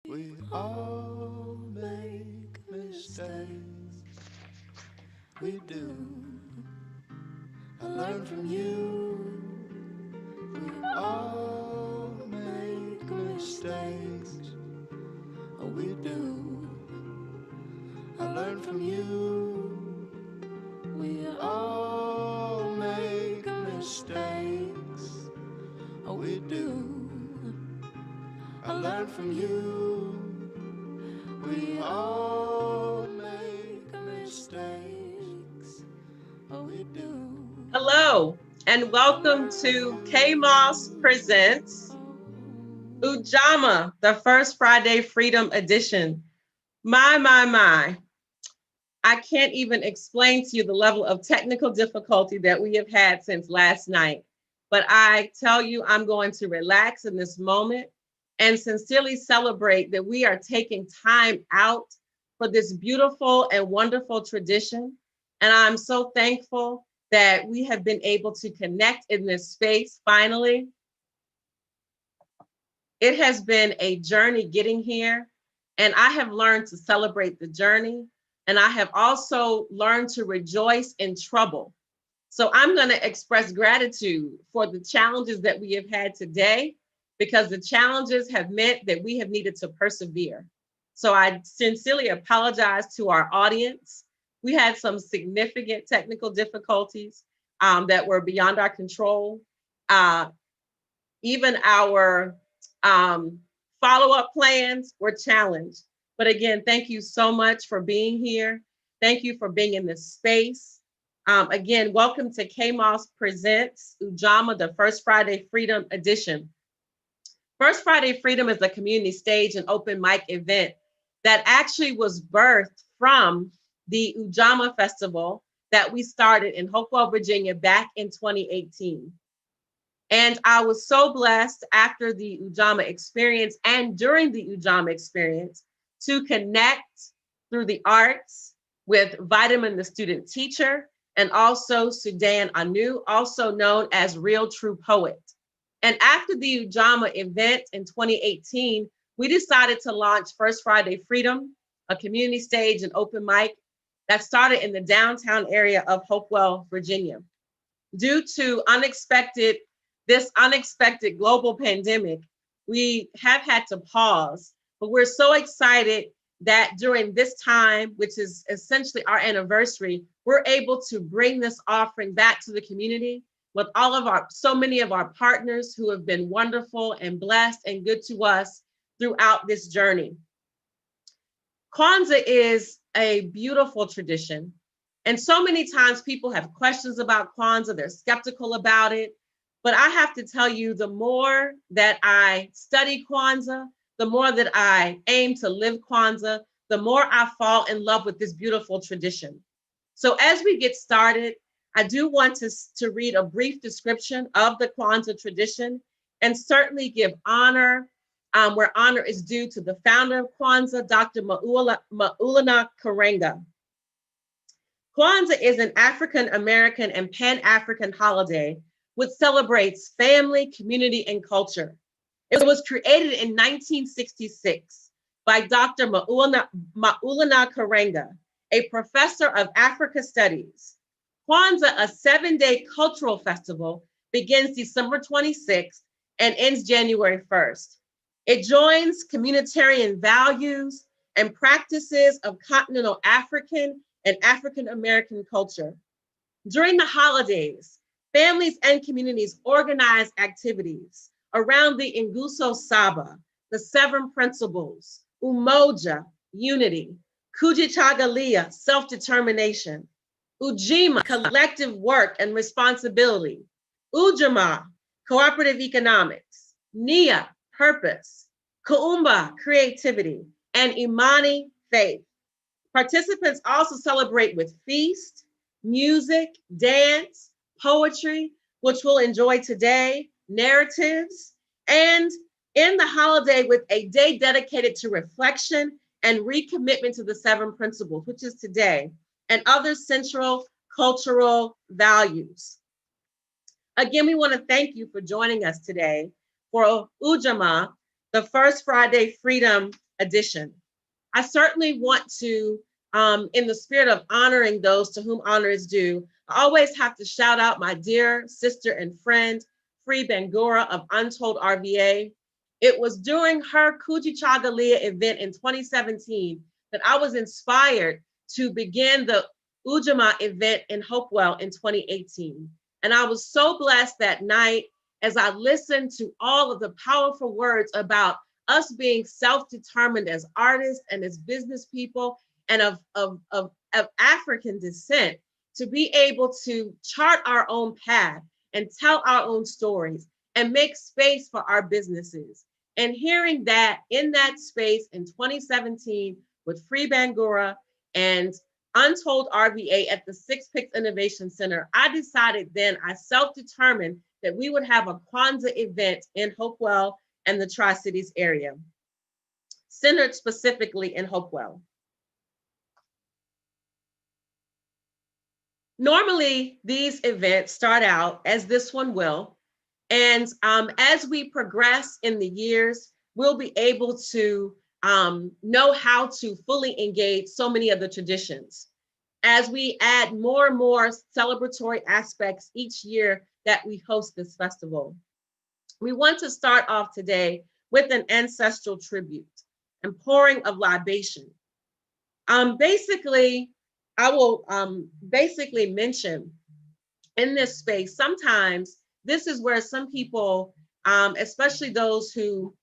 We all make mistakes. We do. I learn from you. We all make mistakes. Oh, we do. I learn from you. We all make mistakes. Oh, we do. I learn from you. We all make mistakes. Oh, we do. Hello, and welcome to K-Moss Presents Ujamaa, the First Friday Freedom Edition. My. I can't even explain to you the level of technical difficulty that we have had since last night. But I tell you, I'm going to relax in this moment and sincerely celebrate that we are taking time out for this beautiful and wonderful tradition. And I'm so thankful that we have been able to connect in this space finally. It has been a journey getting here, and I have learned to celebrate the journey. And I have also learned to rejoice in trouble. So I'm going to express gratitude for the challenges that we have had today, because the challenges have meant that we have needed to persevere. So I sincerely apologize to our audience. We had some significant technical difficulties that were beyond our control. Uh, Even our follow-up plans were challenged. But again, thank you so much for being here. Thank you for being in this space. Again, welcome to K-Moss Presents Ujamaa, the First Friday Freedom Edition. First Friday Freedom is a community stage and open mic event that actually was birthed from the Ujamaa Festival that we started in Hopewell, Virginia back in 2018. And I was so blessed after the Ujamaa experience and during the Ujamaa experience to connect through the arts with Vitamin, the student teacher, and also Sudan Anu, also known as Real True Poet. And after the Ujamaa event in 2018, we decided to launch First Friday Freedom, a community stage and open mic that started in the downtown area of Hopewell, Virginia. Due to this unexpected global pandemic, we have had to pause, but we're so excited that during this time, which is essentially our anniversary, we're able to bring this offering back to the community with so many of our partners who have been wonderful and blessed and good to us throughout this journey. Kwanzaa is a beautiful tradition. And so many times people have questions about Kwanzaa, they're skeptical about it. But I have to tell you, the more that I study Kwanzaa, the more that I aim to live Kwanzaa, the more I fall in love with this beautiful tradition. So as we get started, I do want to read a brief description of the Kwanzaa tradition and certainly give honor where honor is due to the founder of Kwanzaa, Dr. Maulana Karenga. Kwanzaa is an African American and Pan-African holiday which celebrates family, community, and culture. It was created in 1966 by Dr. Maulana Karenga, a professor of Africa Studies. Kwanzaa, a 7-day cultural festival, begins December 26th and ends January 1st. It joins communitarian values and practices of continental African and African American culture. During the holidays, families and communities organize activities around the Nguso Saba, the seven principles, Umoja, unity, Kujitagalia, self-determination, Ujima, collective work and responsibility, Ujamaa, cooperative economics, Nia, purpose, Kuumba, creativity, and Imani, faith. Participants also celebrate with feast, music, dance, poetry, which we'll enjoy today, narratives, and end the holiday with a day dedicated to reflection and recommitment to the seven principles, which is today, and other central cultural values. Again, we want to thank you for joining us today for Ujamaa, the First Friday Freedom edition. I certainly want to, in the spirit of honoring those to whom honor is due, I always have to shout out my dear sister and friend, Free Bangura of Untold RVA. It was during her Kujichagulia event in 2017 that I was inspired to begin the Ujamaa event in Hopewell in 2018. And I was so blessed that night as I listened to all of the powerful words about us being self-determined as artists and as business people and of African descent, to be able to chart our own path and tell our own stories and make space for our businesses. And hearing that in that space in 2017 with Free Bangura and Untold RVA at the Six Picks Innovation Center, I decided then, I self-determined that we would have a Kwanzaa event in Hopewell and the Tri-Cities area, centered specifically in Hopewell. Normally, these events start out, as this one will, and as we progress in the years, we'll be able to know how to fully engage so many of the traditions. As we add more and more celebratory aspects each year that we host this festival. We want to start off today with an ancestral tribute and pouring of libation. Basically, I will basically mention in this space, sometimes this is where some people, especially those who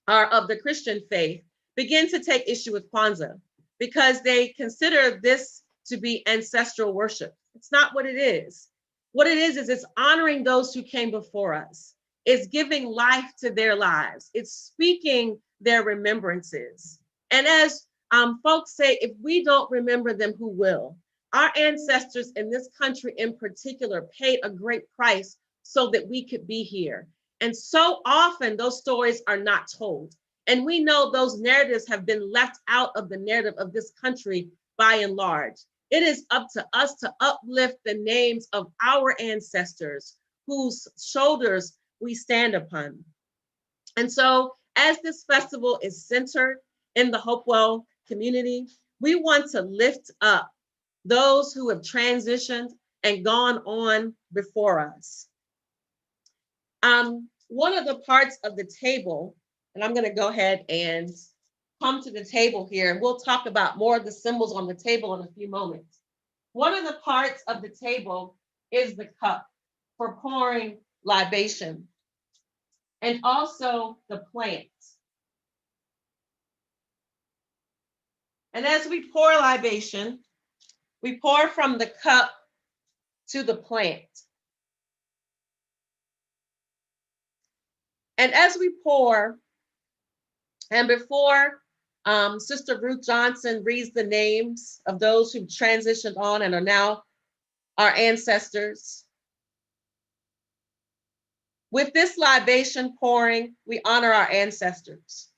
are of the Christian faith, begin to take issue with Kwanzaa because they consider this to be ancestral worship. It's not what it is. What it is it's honoring those who came before us. It's giving life to their lives. It's speaking their remembrances. And as folks say, if we don't remember them, who will? Our ancestors in this country in particular paid a great price so that we could be here. And so often those stories are not told. And we know those narratives have been left out of the narrative of this country by and large. It is up to us to uplift the names of our ancestors whose shoulders we stand upon. And so as this festival is centered in the Hopewell community, we want to lift up those who have transitioned and gone on before us. One of the parts of the table, and I'm going to go ahead and come to the table here, and we'll talk about more of the symbols on the table in a few moments. One of the parts of the table is the cup for pouring libation, and also the plant. And as we pour libation, we pour from the cup to the plant. And as we pour, and before Sister Ruth Johnson reads the names of those who've transitioned on and are now our ancestors, with this libation pouring, we honor our ancestors.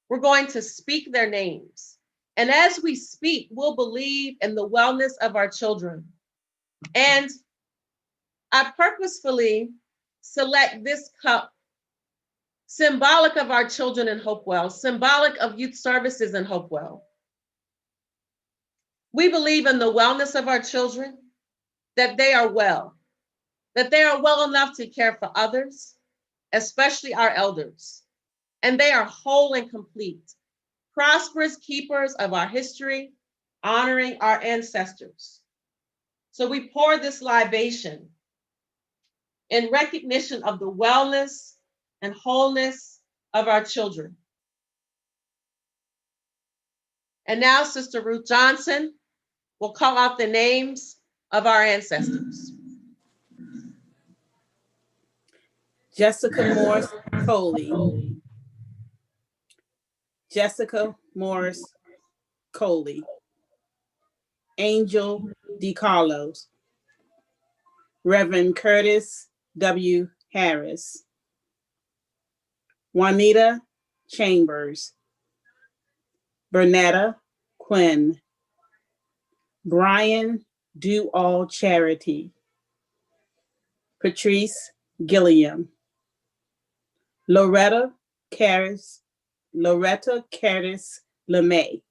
We're going to speak their names. And as we speak, we'll believe in the wellness of our children. And I purposefully select this cup, symbolic of our children in Hopewell, symbolic of youth services in Hopewell. We believe in the wellness of our children, that they are well enough to care for others, especially our elders, and they are whole and complete, prosperous keepers of our history, honoring our ancestors. So we pour this libation in recognition of the wellness and wholeness of our children. And now Sister Ruth Johnson will call out the names of our ancestors. Jessica Morris Coley. Jessica Morris Coley. Angel DiCola. Reverend Curtis W. Harris. Juanita Chambers. Bernetta Quinn. Brian Do All Charity. Patrice Gilliam. Loretta Karras Loretta Curtis LeMay,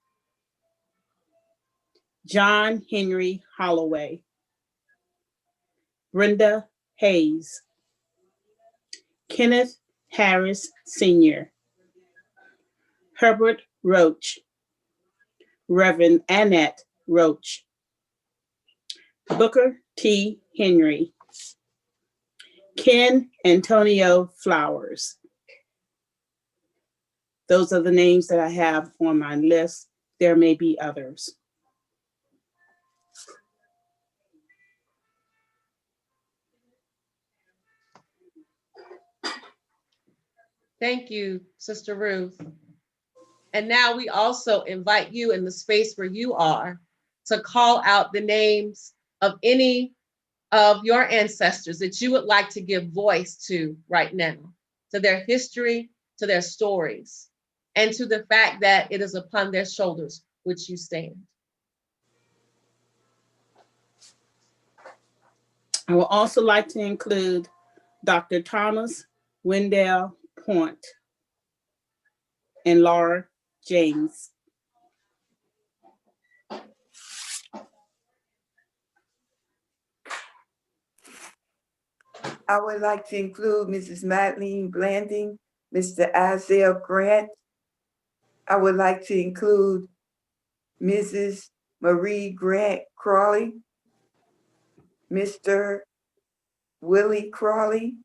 John Henry Holloway, Brenda Hayes, Kenneth Harris Sr., Herbert Roach, Reverend Annette Roach, Booker T. Henry, Ken Antonio Flowers. Those are the names that I have on my list. There may be others. Thank you, Sister Ruth. And now we also invite you in the space where you are to call out the names of any of your ancestors that you would like to give voice to right now, to their history, to their stories, and to the fact that it is upon their shoulders which you stand. I would also like to include Dr. Thomas Wendell Point and Laura James. I would like to include Mrs. Madeline Blanding, Mr. Isaiah Grant. I would like to include Mrs. Marie Grant Crawley, Mr. Willie Crawley,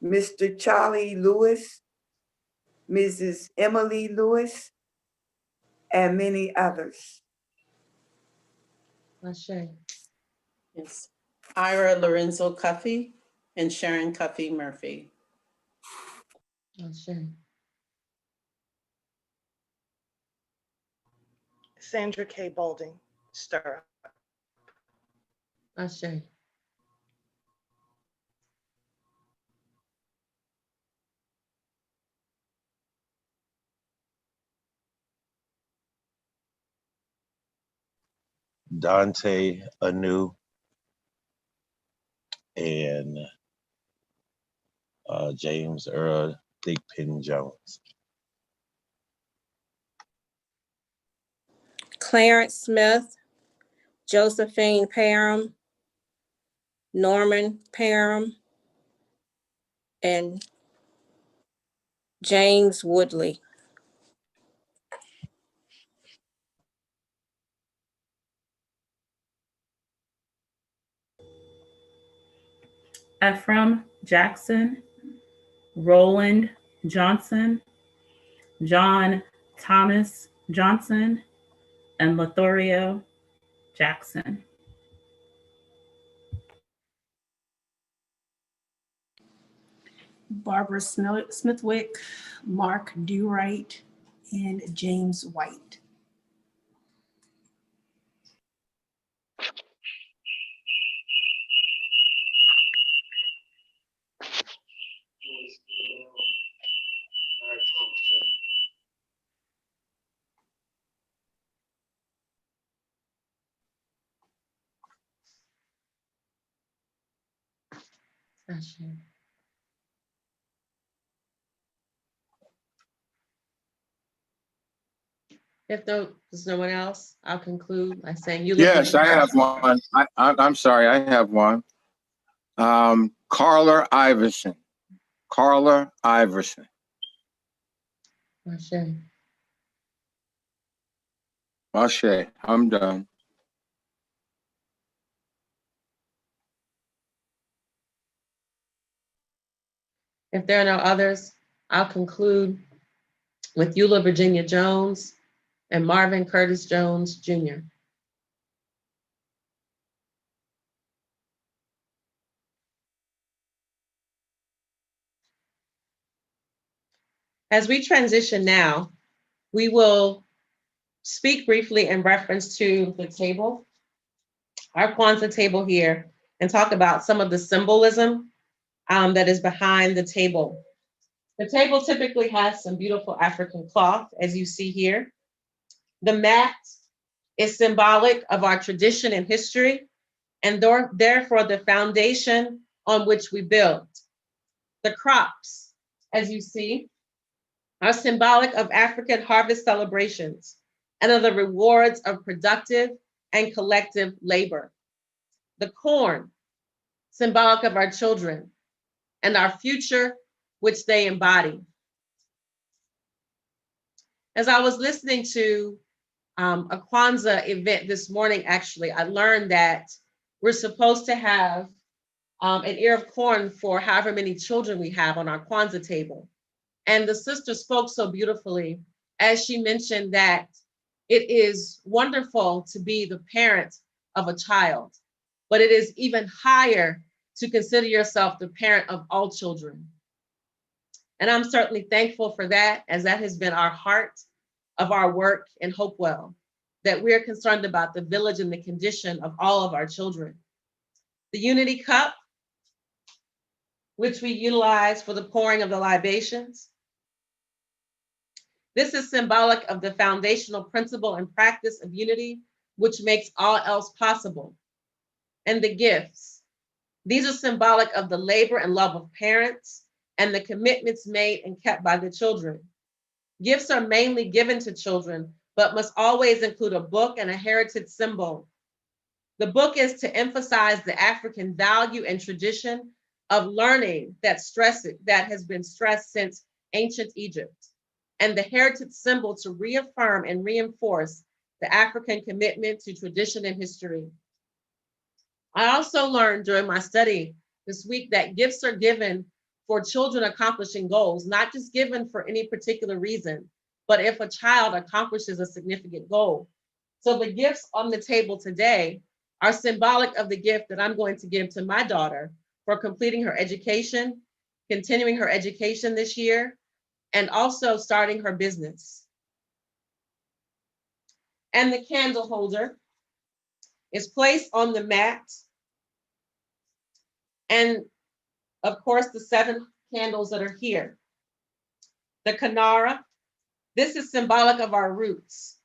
Mr. Charlie Lewis, Mrs. Emily Lewis, and many others. Ashe. Yes. Ira Lorenzo Cuffey and Sharon Cuffey Murphy. Ashe. Sandra K. Balding, Stir. Ashe. Dante Anu and James Earl Thigpen Jones. Clarence Smith, Josephine Parham, Norman Parham, and James Woodley. Ephraim Jackson, Roland Johnson, John Thomas Johnson, and Lothario Jackson. Barbara Smithwick, Mark Dewright, and James White. Ashe. If there's no one else, I'll conclude by saying you. Yes, I have one. I'm sorry, I have one. Carla Iverson. Carla Iverson. Ashe. Ashe, I'm done. If there are no others, I'll conclude with Eula Virginia Jones and Marvin Curtis Jones, Jr. As we transition now, we will speak briefly in reference to the table, our Kwanzaa table here, and talk about some of the symbolism that is behind the table. The table typically has some beautiful African cloth, as you see here. The mat is symbolic of our tradition and history, and therefore the foundation on which we build. The crops, as you see, are symbolic of African harvest celebrations and of the rewards of productive and collective labor. The corn, symbolic of our children and our future, which they embody. As I was listening to a Kwanzaa event this morning, actually, I learned that we're supposed to have an ear of corn for however many children we have on our Kwanzaa table. And the sister spoke so beautifully as she mentioned that it is wonderful to be the parent of a child, but it is even higher to consider yourself the parent of all children. And I'm certainly thankful for that, as that has been our heart of our work in Hopewell, that we're concerned about the village and the condition of all of our children. The Unity Cup, which we utilize for the pouring of the libations. This is symbolic of the foundational principle and practice of unity, which makes all else possible. And the gifts. These are symbolic of the labor and love of parents and the commitments made and kept by the children. Gifts are mainly given to children, but must always include a book and a heritage symbol. The book is to emphasize the African value and tradition of learning that has been stressed since ancient Egypt, and the heritage symbol to reaffirm and reinforce the African commitment to tradition and history. I also learned during my study this week that gifts are given for children accomplishing goals, not just given for any particular reason, but if a child accomplishes a significant goal. So the gifts on the table today are symbolic of the gift that I'm going to give to my daughter for completing her education, continuing her education this year, and also starting her business. And the candle holder is placed on the mat. And of course, the 7 candles that are here. The Kanara, this is symbolic of our roots,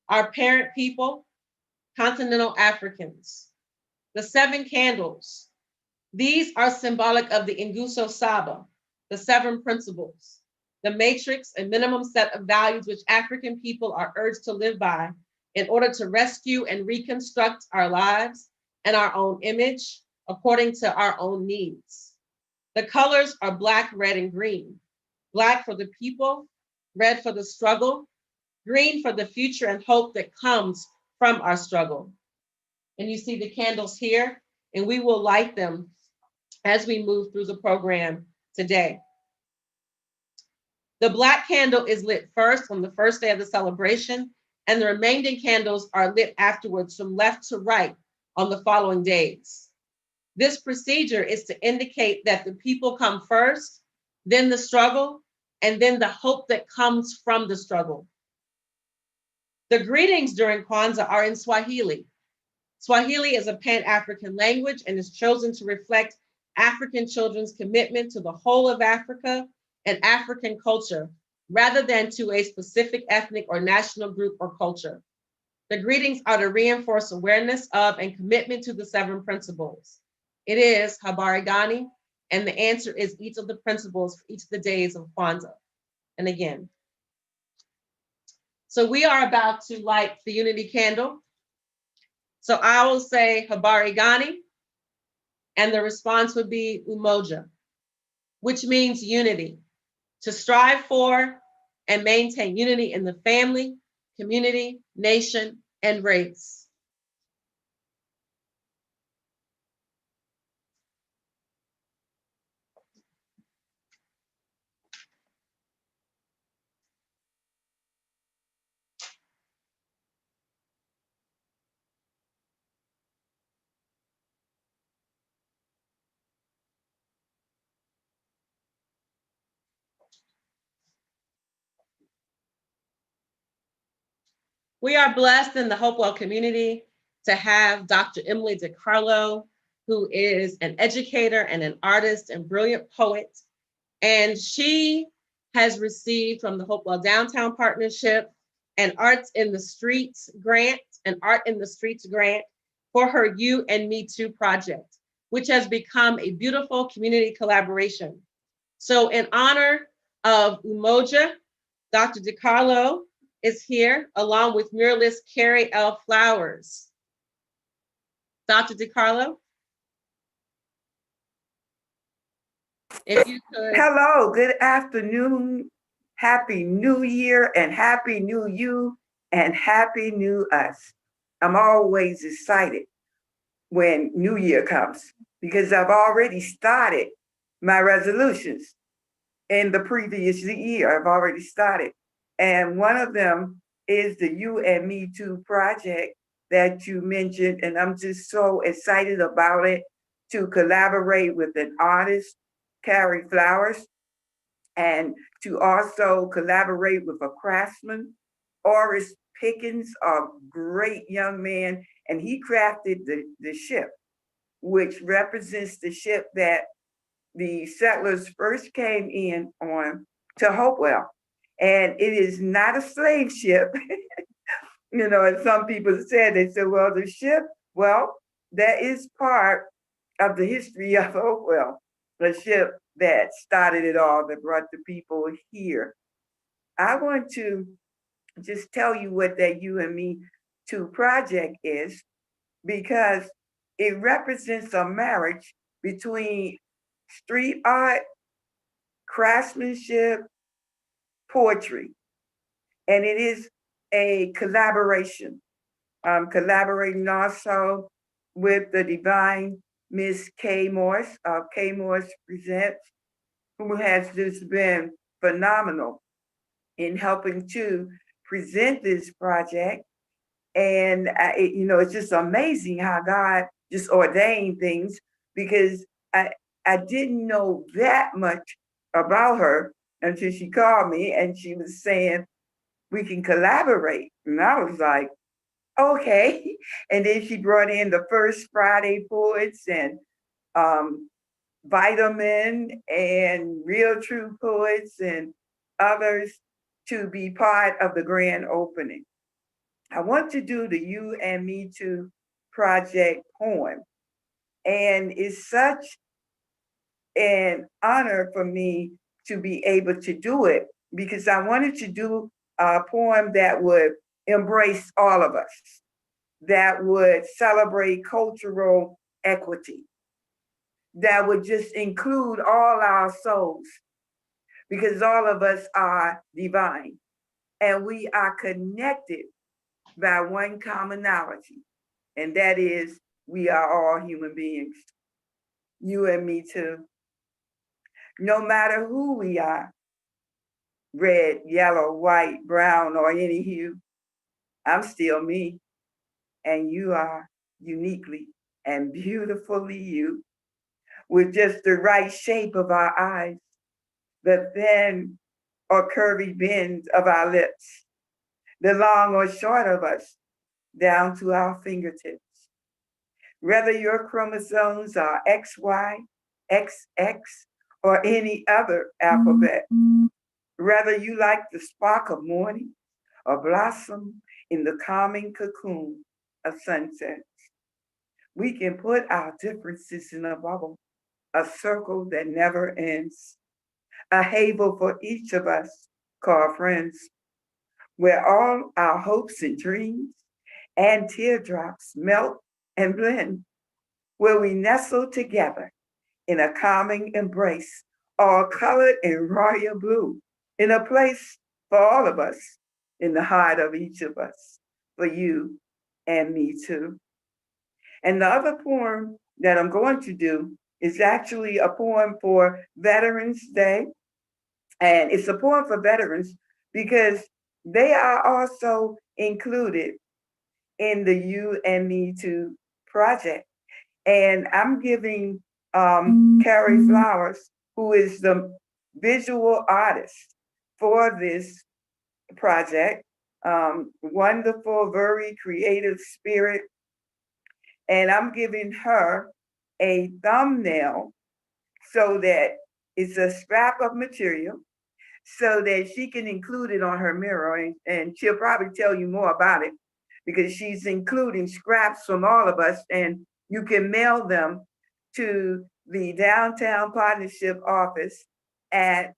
our parent people, continental Africans. The 7 candles, these are symbolic of the Nguso Saba, the 7 principles, the matrix and minimum set of values which African people are urged to live by in order to rescue and reconstruct our lives and our own image according to our own needs. The colors are Black, red, and green. Black for the people, red for the struggle, green for the future and hope that comes from our struggle. And you see the candles here, and we will light them as we move through the program today. The Black candle is lit first on the first day of the celebration, and the remaining candles are lit afterwards from left to right on the following days. This procedure is to indicate that the people come first, then the struggle, and then the hope that comes from the struggle. The greetings during Kwanzaa are in Swahili. Swahili is a Pan-African language and is chosen to reflect African children's commitment to the whole of Africa and African culture, rather than to a specific ethnic or national group or culture. The greetings are to reinforce awareness of and commitment to the 7 principles. It is Habari Gani, and the answer is each of the principles for each of the days of Kwanzaa. And again, so we are about to light the unity candle. So I will say Habari Gani, and the response would be Umoja, which means unity, to strive for and maintain unity in the family, community, nation, and race. We are blessed in the Hopewell community to have Dr. Emily DiCarlo, who is an educator and an artist and brilliant poet. And she has received from the Hopewell Downtown Partnership an Arts in the Streets grant, for her You and Me Too project, which has become a beautiful community collaboration. So in honor of Umoja, Dr. DiCarlo is here, along with muralist Carrie L. Flowers. Dr. DiCarlo, if you could. Hello, good afternoon. Happy New Year and Happy New You and Happy New Us. I'm always excited when New Year comes because I've already started my resolutions in the previous year. I've already started. And one of them is the You and Me Too project that you mentioned. And I'm just so excited about it to collaborate with an artist, Carrie Flowers, and to also collaborate with a craftsman, Oris Pickens, a great young man, and he crafted the ship, which represents the ship that the settlers first came in on to Hopewell. And it is not a slave ship. As some people said, they said, well, the ship, well, that is part of the history of Hopewell, the ship that started it all, that brought the people here. I want to just tell you what that You and Me Too project is, because it represents a marriage between street art, craftsmanship, poetry, and it is a collaboration. Collaborating also with the divine Miss Kay Morse of Kay Morse Presents, who has just been phenomenal in helping to present this project. And it's just amazing how God just ordained things, because I didn't know that much about her until she called me and she was saying, we can collaborate. And I was like, okay. And then she brought in the First Friday Poets and Vitamin and Real True Poets and others to be part of the grand opening. I want to do the You and Me Too project poem. And it's such an honor for me to be able to do it, because I wanted to do a poem that would embrace all of us, that would celebrate cultural equity, that would just include all our souls, because all of us are divine and we are connected by one commonality, and that is we are all human beings. You and me too. No matter who we are, red, yellow, white, brown, or any hue, I'm still me, and you are uniquely and beautifully you, with just the right shape of our eyes, the thin or curvy bends of our lips, the long or short of us, down to our fingertips. Whether your chromosomes are XY, XX, or any other alphabet, whether you like the spark of morning or blossom in the calming cocoon of sunset, we can put our differences in a bubble, a circle that never ends, a haven for each of us called friends, where all our hopes and dreams and teardrops melt and blend, where we nestle together in a calming embrace, all colored in royal blue, in a place for all of us, in the heart of each of us, for you and me too. And the other poem that I'm going to do is actually a poem for Veterans Day. And it's a poem for veterans because they are also included in the You and Me Too project. And I'm giving Carrie Flowers, who is the visual artist for this project, wonderful, very creative spirit. And I'm giving her a thumbnail so that it's a scrap of material so that she can include it on her mirror. And she'll probably tell you more about it because she's including scraps from all of us, and you can mail them to the Downtown Partnership office at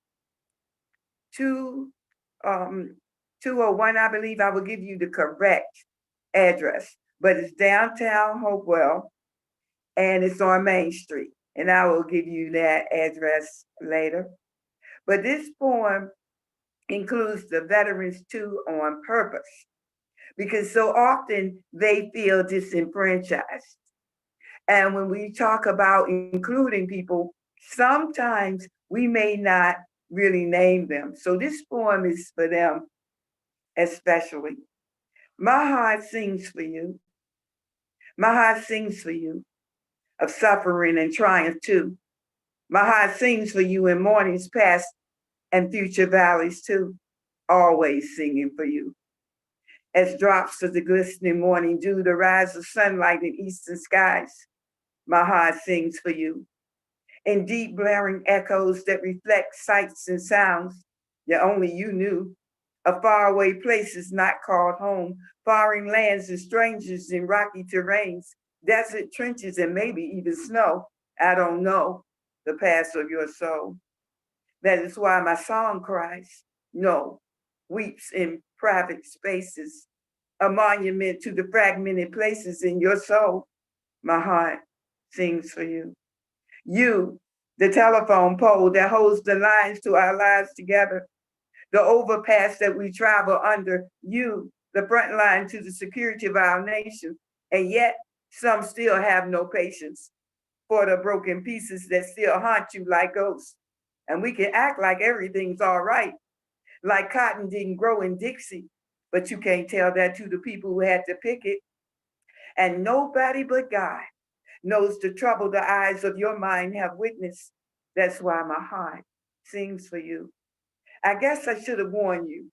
201, I believe I will give you the correct address, but it's downtown Hopewell and it's on Main Street. And I will give you that address later. But this poem includes the veterans too on purpose, because so often they feel disenfranchised. And when we talk about including people, sometimes we may not really name them. So this poem is for them especially. My heart sings for you. My heart sings for you of suffering and triumph too. My heart sings for you in mornings past and future valleys too, always singing for you. As drops of the glistening morning dew, the rise of sunlight in eastern skies, my heart sings for you. In deep blaring echoes that reflect sights and sounds that only you knew, of faraway places not called home, foreign lands and strangers in rocky terrains, desert trenches and maybe even snow. I don't know the past of your soul. That is why my song cries, no, weeps in private spaces, a monument to the fragmented places in your soul. My heart sings for you. You, the telephone pole that holds the lines to our lives together, the overpass that we travel under, you, the front line to the security of our nation. And yet, some still have no patience for the broken pieces that still haunt you like ghosts. And we can act like everything's all right, like cotton didn't grow in Dixie, but you can't tell that to the people who had to pick it. And nobody but God knows the trouble the eyes of your mind have witnessed. That's why my heart sings for you. I guess I should have warned you.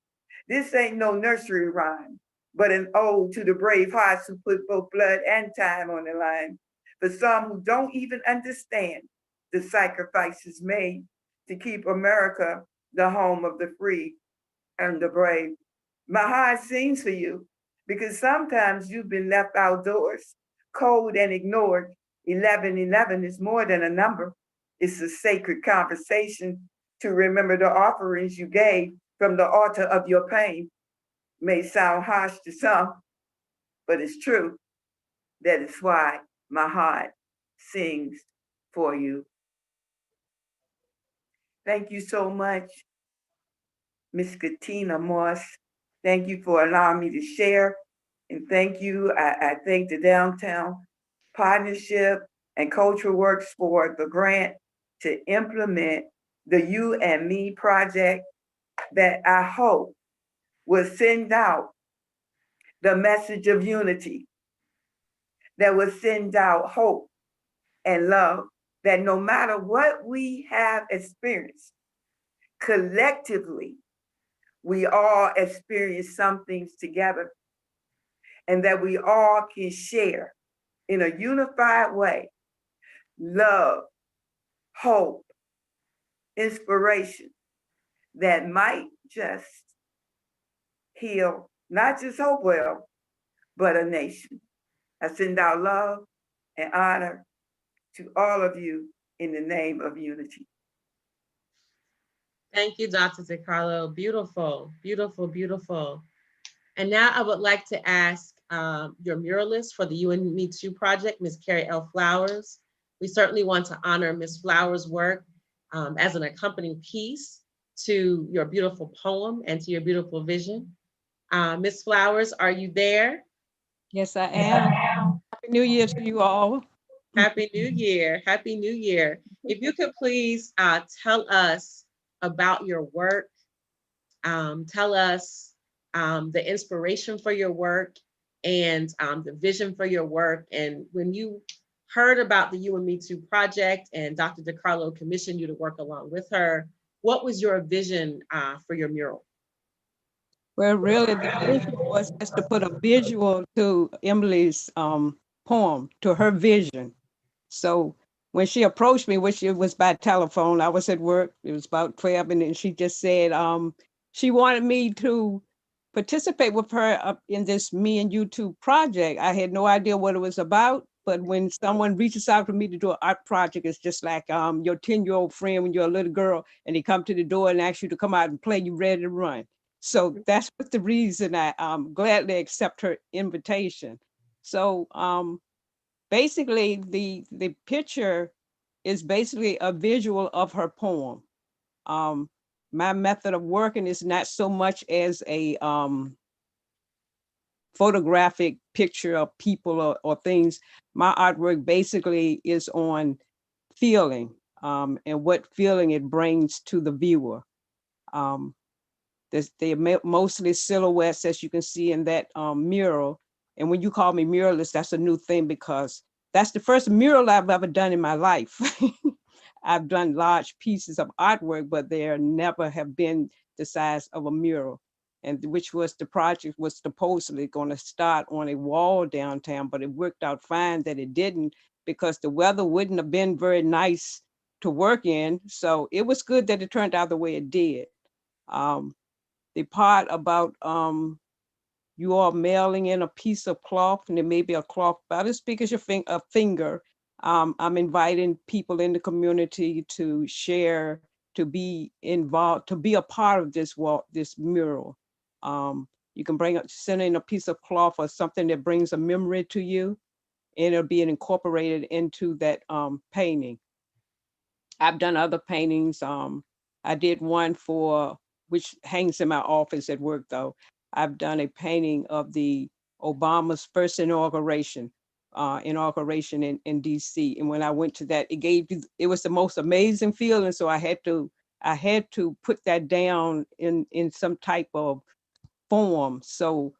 This ain't no nursery rhyme, but an ode to the brave hearts who put both blood and time on the line. For some who don't even understand the sacrifices made to keep America the home of the free and the brave. My heart sings for you because sometimes you've been left outdoors, cold and ignored. 1111 is more than a number. It's a sacred conversation to remember the offerings you gave from the altar of your pain. May sound harsh to some, but it's true. That is why my heart sings for you. Thank you so much, Miss Katina Moss. Thank you for allowing me to share. And thank you. I thank the Downtown Partnership and Cultural Works for the grant to implement the You and Me project that I hope will send out the message of unity, that will send out hope and love, that no matter what we have experienced, collectively, we all experience some things together, and that we all can share in a unified way love, hope, inspiration that might just heal not just Hopewell, but a nation. I send out love and honor to all of you in the name of unity. Thank you, Dr. DiCarlo. Beautiful, beautiful, beautiful. And now I would like to ask your muralist for the You and Me Too project, Ms. Carrie L. Flowers. We certainly want to honor Ms. Flowers' work as an accompanying piece to your beautiful poem and to your beautiful vision. Ms. Flowers, are you there? Yes, I am. Happy New Year to you all. Happy New Year. Happy New Year. If you could please tell us about your work, tell us the inspiration for your work and the vision for your work. And when you heard about the You and Me Too project and Dr. DiCarlo commissioned you to work along with her, what was your vision for your mural? Well, really, the vision was just to put a visual to Emily's poem, to her vision. So when she approached me, which it was by telephone, I was at work, it was about 12, and then she just said she wanted me to participate with her in this Me and You Too project. I had no idea what it was about, but when someone reaches out to me to do an art project, it's just like your 10-year-old friend when you're a little girl and they come to the door and ask you to come out and play, you ready to run. So that's what the reason I gladly accept her invitation. So basically the picture is basically a visual of her poem. My method of working is not so much as a photographic picture of people or things. My artwork basically is on feeling and what feeling it brings to the viewer. They're mostly silhouettes, as you can see in that mural. And when you call me muralist, that's a new thing because that's the first mural I've ever done in my life. I've done large pieces of artwork, but there never have been the size of a mural. And which was the project was supposedly going to start on a wall downtown, but it worked out fine that it didn't because the weather wouldn't have been very nice to work in. So it was good that it turned out the way it did. The part about you all mailing in a piece of cloth, and it may be a cloth about as big as your finger. I'm inviting people in the community to share, to be involved, to be a part of this this mural. You can send in a piece of cloth or something that brings a memory to you, and it'll be incorporated into that painting. I've done other paintings. I did one which hangs in my office at work though. I've done a painting of the Obama's first inauguration in DC. And when I went to that, it was the most amazing feeling. So I had to put that down in some type of form. So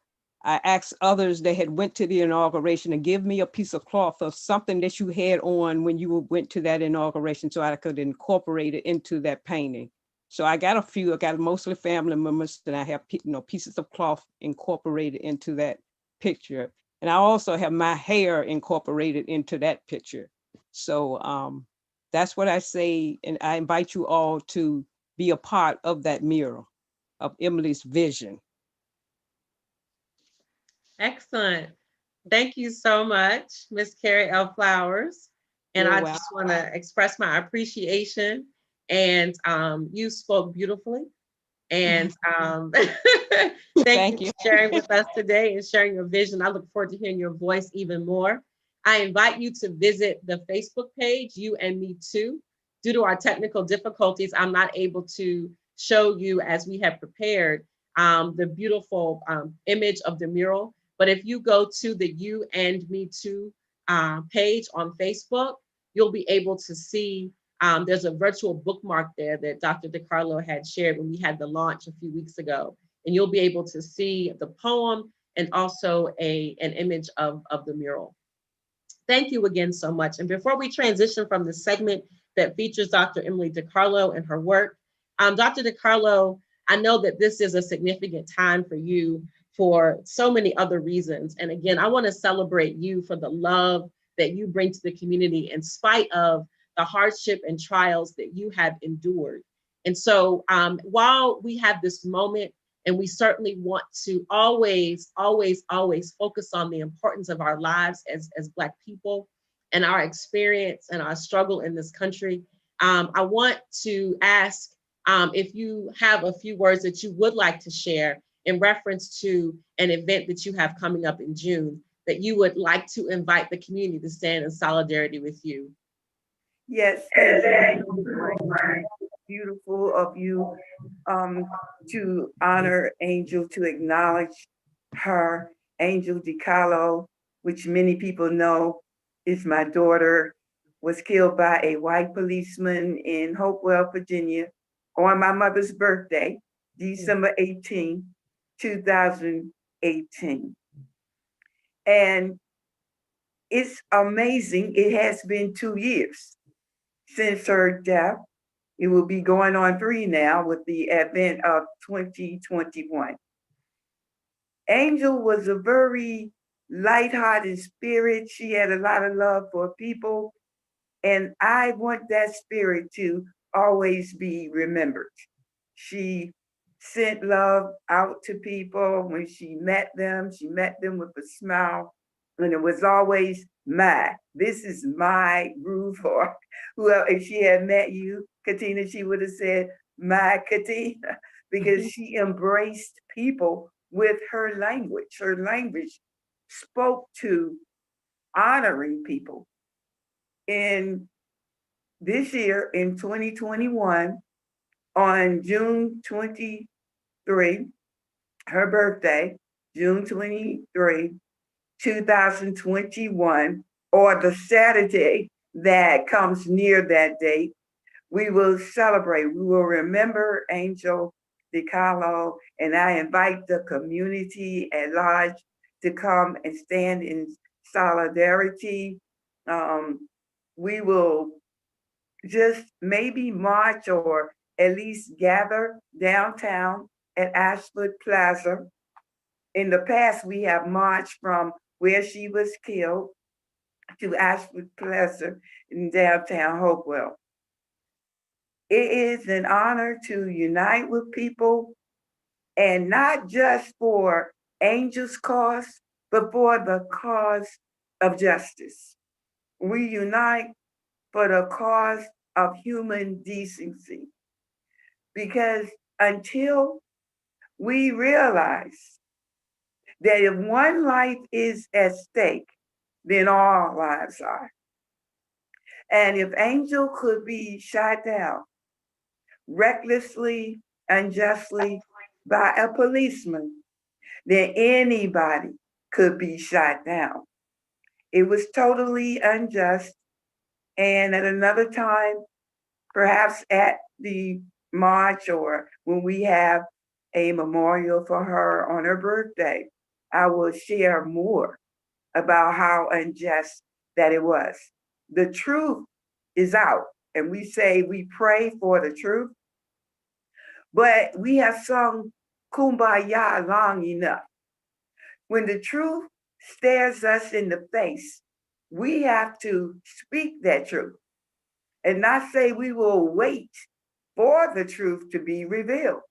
I asked others that had went to the inauguration to give me a piece of cloth or something that you had on when you went to that inauguration so I could incorporate it into that painting. So I got I got mostly family members, and I have pieces of cloth incorporated into that picture. And I also have my hair incorporated into that picture. So that's what I say, and I invite you all to be a part of that mural of Emily's vision. Excellent. Thank you so much, Miss Carrie L. Flowers. And You're I welcome. just want to express my appreciation. And you spoke beautifully. And thank you for sharing with us today and sharing your vision. I look forward to hearing your voice even more. I invite you to visit the Facebook page, You and Me Too. Due to our technical difficulties, I'm not able to show you as we have prepared the beautiful image of the mural. But if you go to the You and Me Too page on Facebook, you'll be able to see there's a virtual bookmark there that Dr. DiCarlo had shared when we had the launch a few weeks ago. And you'll be able to see the poem and also an image of the mural. Thank you again so much. And before we transition from the segment that features Dr. Emily DiCarlo and her work, Dr. DiCarlo, I know that this is a significant time for you for so many other reasons. And again, I want to celebrate you for the love that you bring to the community in spite of the hardship and trials that you have endured. And so while we have this moment, and we certainly want to always, always, always focus on the importance of our lives as Black people and our experience and our struggle in this country, I want to ask if you have a few words that you would like to share in reference to an event that you have coming up in June that you would like to invite the community to stand in solidarity with you. Yes, thank you. Beautiful of you to honor Angel, to acknowledge her. Angel DiCarlo, which many people know is my daughter, was killed by a white policeman in Hopewell, Virginia on my mother's birthday, December 18, 2018. And it's amazing. It has been 2 years since her death. It will be going on 3 now with the advent of 2021. Angel was a very lighthearted spirit. She had a lot of love for people. And I want that spirit to always be remembered. She sent love out to people. When she met them with a smile. And it was always this is my roof, or whoever, if she had met you, Katina, she would have said, my Katina, because she embraced people with her language. Her language spoke to honoring people. In this year, in 2021, on June 23, her birthday, June 23, 2021, or the Saturday that comes near that date, we will celebrate. We will remember Angel DiCola, and I invite the community at large to come and stand in solidarity. We will just maybe march or at least gather downtown at Ashford Plaza. In the past, we have marched from where she was killed to Ashford Plaza in downtown Hopewell. It is an honor to unite with people, and not just for Angel's cause, but for the cause of justice. We unite for the cause of human decency, because until we realize that if one life is at stake, then all lives are. And if Angel could be shot down recklessly, unjustly by a policeman, then anybody could be shot down. It was totally unjust. And at another time, perhaps at the march or when we have a memorial for her on her birthday, I will share more about how unjust that it was. The truth is out, and we say we pray for the truth, but we have sung Kumbaya long enough. When the truth stares us in the face, we have to speak that truth and not say we will wait for the truth to be revealed.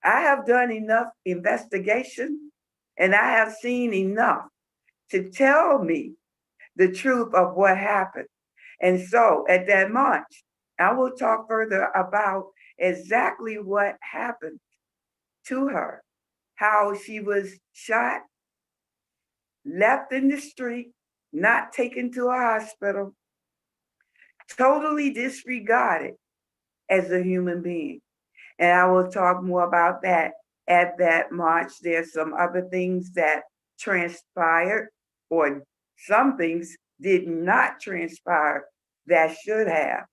I have done enough investigation and I have seen enough to tell me the truth of what happened. And so at that march, I will talk further about exactly what happened to her, how she was shot, left in the street, not taken to a hospital, totally disregarded as a human being. And I will talk more about that at that march. There's some other things that transpired, or some things did not transpire that should have.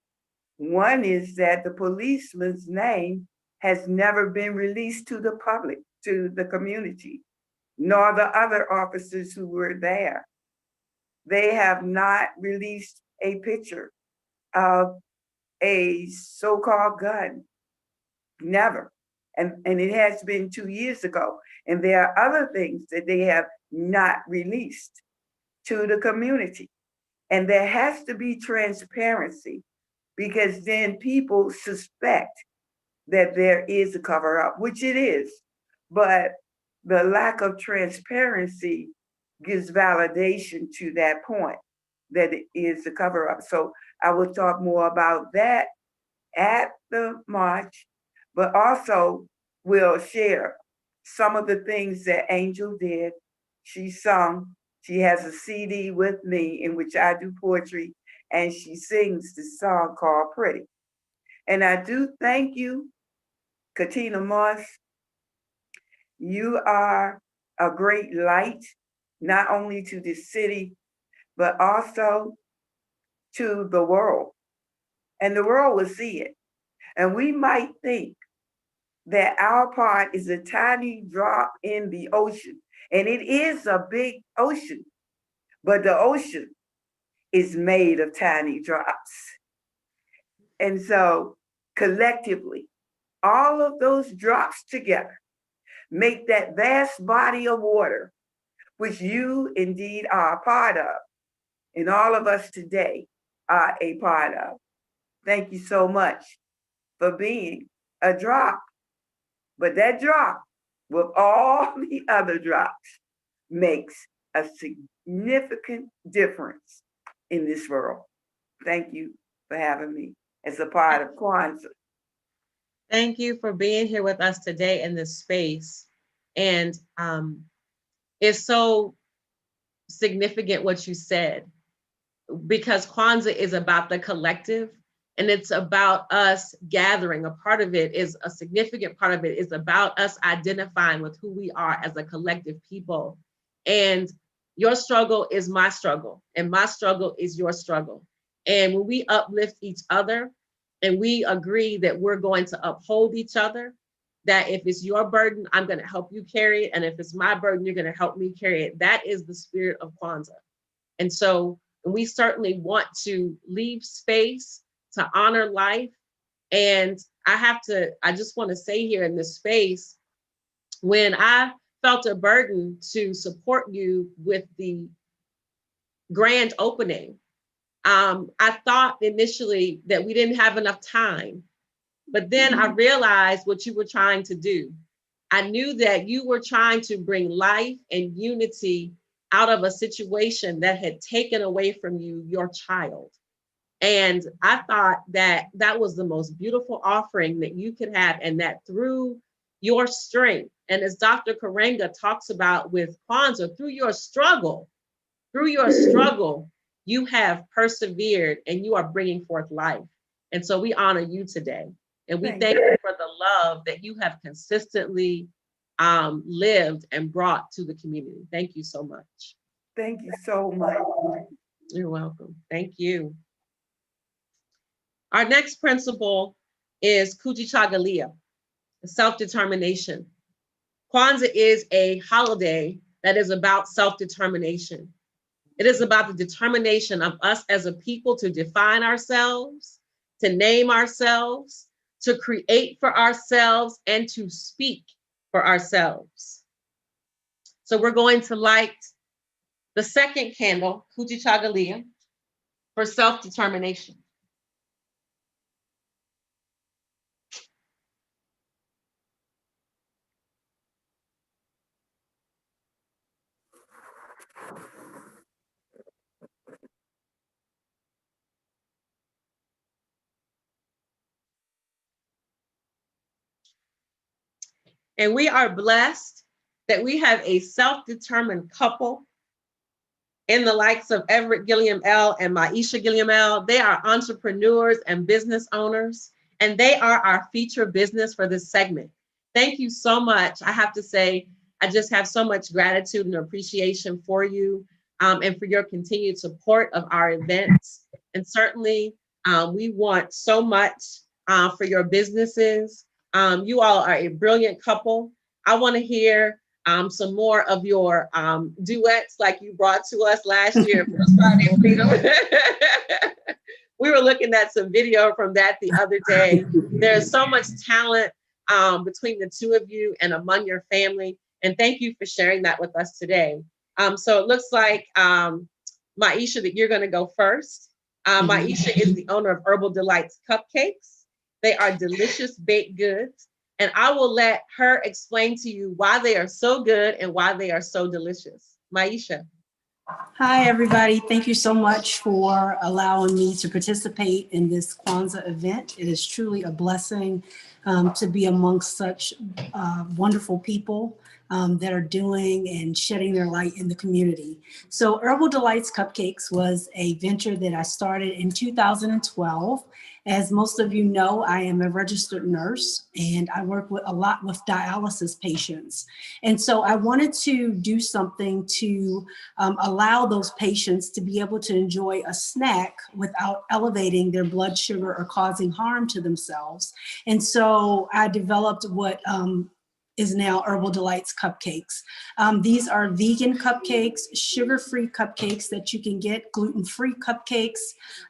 One is that the policeman's name has never been released to the public, to the community, nor the other officers who were there. They have not released a picture of a so-called gun. Never. And it has been 2 years ago. And there are other things that they have not released to the community. And there has to be transparency, because then people suspect that there is a cover up, which it is. But the lack of transparency gives validation to that point that it is a cover up. So I will talk more about that at the march, but also will share some of the things that Angel did. She sung. She has a CD with me in which I do poetry, and she sings this song called Pretty. And I do thank you, Katina Moss. You are a great light, not only to the city, but also to the world. And the world will see it. And we might think that our part is a tiny drop in the ocean. And it is a big ocean, but the ocean is made of tiny drops. And so collectively, all of those drops together make that vast body of water, which you indeed are a part of, and all of us today are a part of. Thank you so much for being a drop. But that drop, with all the other drops, makes a significant difference in this world. Thank you for having me as a part of Kwanzaa. Thank you for being here with us today in this space. And it's so significant what you said, because Kwanzaa is about the collective and it's about us gathering. A significant part of it is about us identifying with who we are as a collective people. And your struggle is my struggle, and my struggle is your struggle. And when we uplift each other and we agree that we're going to uphold each other, that if it's your burden, I'm going to help you carry it. And if it's my burden, you're going to help me carry it. That is the spirit of Kwanzaa. And so we certainly want to leave space to honor life. And I just want to say here in this space, when I felt a burden to support you with the grand opening, I thought initially that we didn't have enough time, but then I realized what you were trying to do. I knew that you were trying to bring life and unity out of a situation that had taken away from you, your child. And I thought that that was the most beautiful offering that you could have, and that through your strength, and as Dr. Karenga talks about with Kwanzaa, through your struggle, you have persevered and you are bringing forth life. And so we honor you today. And we thank you for the love that you have consistently lived and brought to the community. Thank you so much. Thank you so much. You're welcome. Thank you. Our next principle is Kujichagulia, self-determination. Kwanzaa is a holiday that is about self-determination. It is about the determination of us as a people to define ourselves, to name ourselves, to create for ourselves, and to speak for ourselves. So we're going to light the second candle, Kujichagulia, for self-determination. And we are blessed that we have a self-determined couple in the likes of Everett Gilliam L. and Maisha Gilliam L. They are entrepreneurs and business owners, and they are our feature business for this segment. Thank you so much. I have to say, I just have so much gratitude and appreciation for you and for your continued support of our events. And certainly, we want so much for your businesses. You all are a brilliant couple. I want to hear some more of your duets like you brought to us last year, First Friday Freedom. We were looking at some video from that the other day. There's so much talent between the two of you and among your family. And thank you for sharing that with us today. So it looks like, Maisha, that you're going to go first. Maisha is the owner of Herbal Delights Cupcakes. They are delicious baked goods. And I will let her explain to you why they are so good and why they are so delicious. Maisha. Hi, everybody. Thank you so much for allowing me to participate in this Kwanzaa event. It is truly a blessing to be amongst such wonderful people that are doing and shedding their light in the community. So Herbal Delights Cupcakes was a venture that I started in 2012. As most of you know, I am a registered nurse and I work a lot with dialysis patients. And so I wanted to do something to allow those patients to be able to enjoy a snack without elevating their blood sugar or causing harm to themselves. And so I developed what is now Herbal Delights Cupcakes. These are vegan cupcakes, sugar-free cupcakes that you can get, gluten-free cupcakes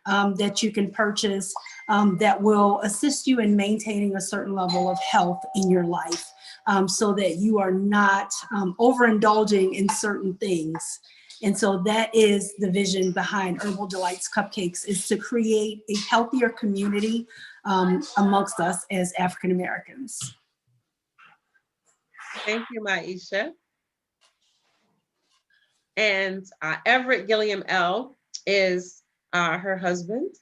that you can purchase that will assist you in maintaining a certain level of health in your life so that you are not overindulging in certain things. And so that is the vision behind Herbal Delights Cupcakes, is to create a healthier community amongst us as African Americans. Thank you, Maisha. And Everett Gilliam L. is her husband,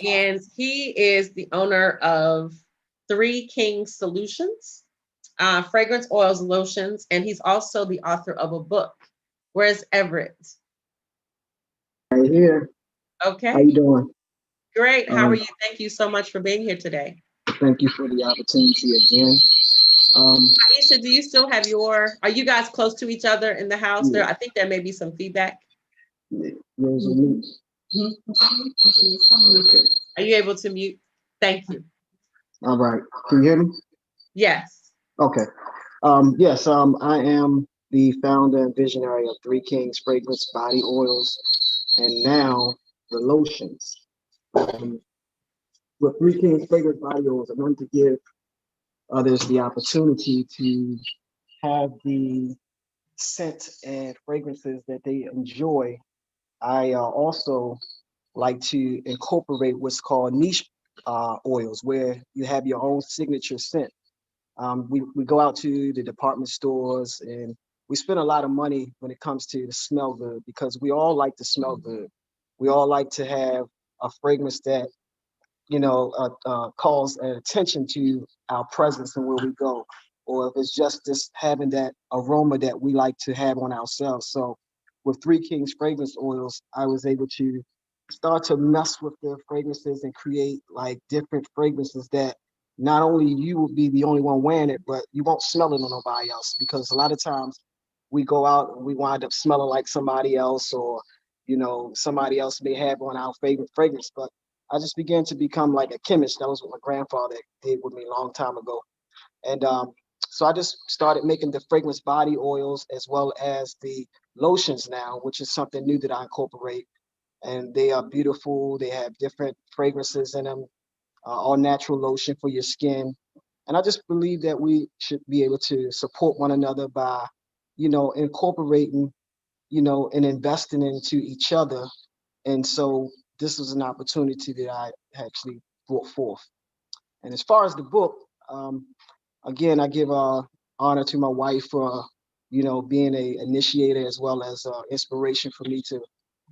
and he is the owner of Three Kings Solutions, fragrance oils, lotions, and he's also the author of a book. Where's Everett? Right here. How Okay, you doing? great. How are you? Thank you so much for being here today. Thank you for the opportunity again. Aisha, do you still have are you guys close to each other in the house? Yeah. I think there may be some feedback. There's a mute. Okay. Are you able to mute? Thank you. All right. Can you hear me? Yes. Okay. Yes. I am the founder and visionary of Three Kings Fragrance Body Oils, and now the lotions. With Three Kings Fragrance Body Oils, I want to give others the opportunity to have the scent and fragrances that they enjoy. I also like to incorporate what's called niche oils, where you have your own signature scent. We go out to the department stores and we spend a lot of money when it comes to the smell good, because we all like to smell good. We all like to have a fragrance that calls an attention to our presence and where we go, or if it's just this having that aroma that we like to have on ourselves. So with Three Kings Fragrance Oils, I was able to start to mess with the fragrances and create like different fragrances that not only you will be the only one wearing it, but you won't smell it on nobody else, because a lot of times we go out and we wind up smelling like somebody else, or somebody else may have on our favorite fragrance. But I just began to become like a chemist. That was what my grandfather did with me a long time ago. And so I just started making the fragrance body oils as well as the lotions now, which is something new that I incorporate. And they are beautiful. They have different fragrances in them, all natural lotion for your skin. And I just believe that we should be able to support one another by, incorporating, and investing into each other. And so this was an opportunity that I actually brought forth. And as far as the book, again, I give honor to my wife for, being a initiator as well as inspiration for me to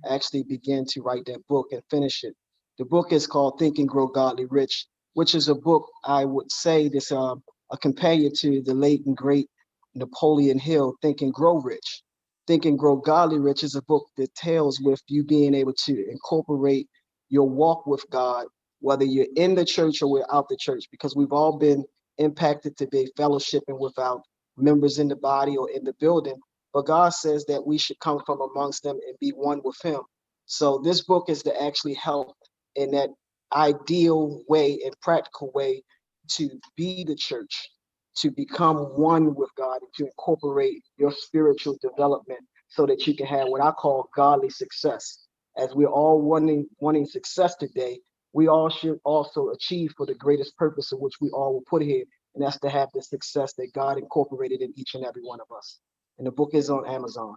actually begin to write that book and finish it. The book is called Think and Grow Godly Rich, which is a book I would say that's a companion to the late and great Napoleon Hill, Think and Grow Rich. Think and Grow Godly Rich is a book that tells with you being able to incorporate your walk with God, whether you're in the church or we're out the church, because we've all been impacted to be fellowshipping with our members in the body or in the building. But God says that we should come from amongst them and be one with him. So this book is to actually help in that ideal way and practical way to be the church, to become one with God, and to incorporate your spiritual development so that you can have what I call godly success. As we're all wanting success today, we all should also achieve for the greatest purpose of which we all were put here, and that's to have the success that God incorporated in each and every one of us. And the book is on Amazon.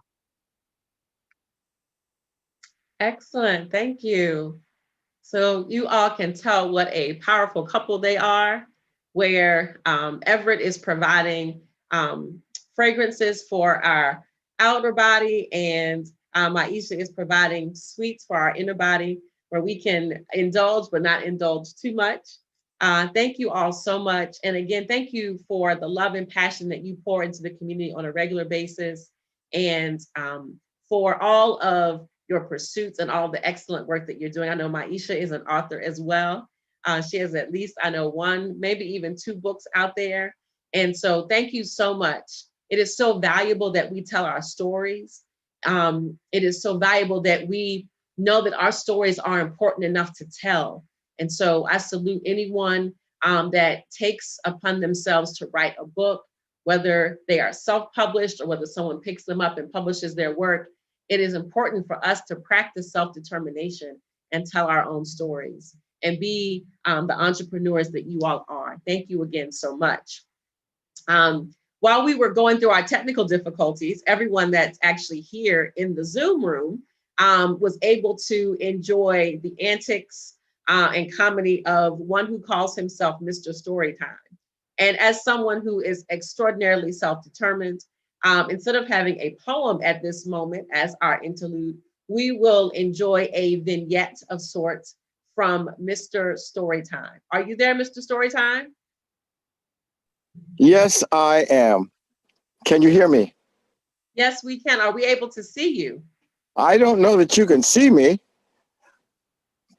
Excellent. Thank you. So you all can tell what a powerful couple they are, where Everett is providing fragrances for our outer body, and Aisha is providing sweets for our inner body, where we can indulge but not indulge too much. Thank you all so much. And again, thank you for the love and passion that you pour into the community on a regular basis, and for all of your pursuits and all the excellent work that you're doing. I know Maisha is an author as well. She has at least, I know, one, maybe even two books out there. And so thank you so much. It is so valuable that we tell our stories. It is so valuable that we know that our stories are important enough to tell. And so I salute anyone that takes upon themselves to write a book, whether they are self-published or whether someone picks them up and publishes their work. It is important for us to practice self-determination and tell our own stories and be the entrepreneurs that you all are. Thank you again so much. While we were going through our technical difficulties, everyone that's actually here in the Zoom room was able to enjoy the antics and comedy of one who calls himself Mr. Storytime. And as someone who is extraordinarily self-determined, instead of having a poem at this moment as our interlude, we will enjoy a vignette of sorts from Mr. Storytime. Are you there, Mr. Storytime? Yes, I am. Can you hear me? Yes, we can. Are we able to see you? I don't know that you can see me,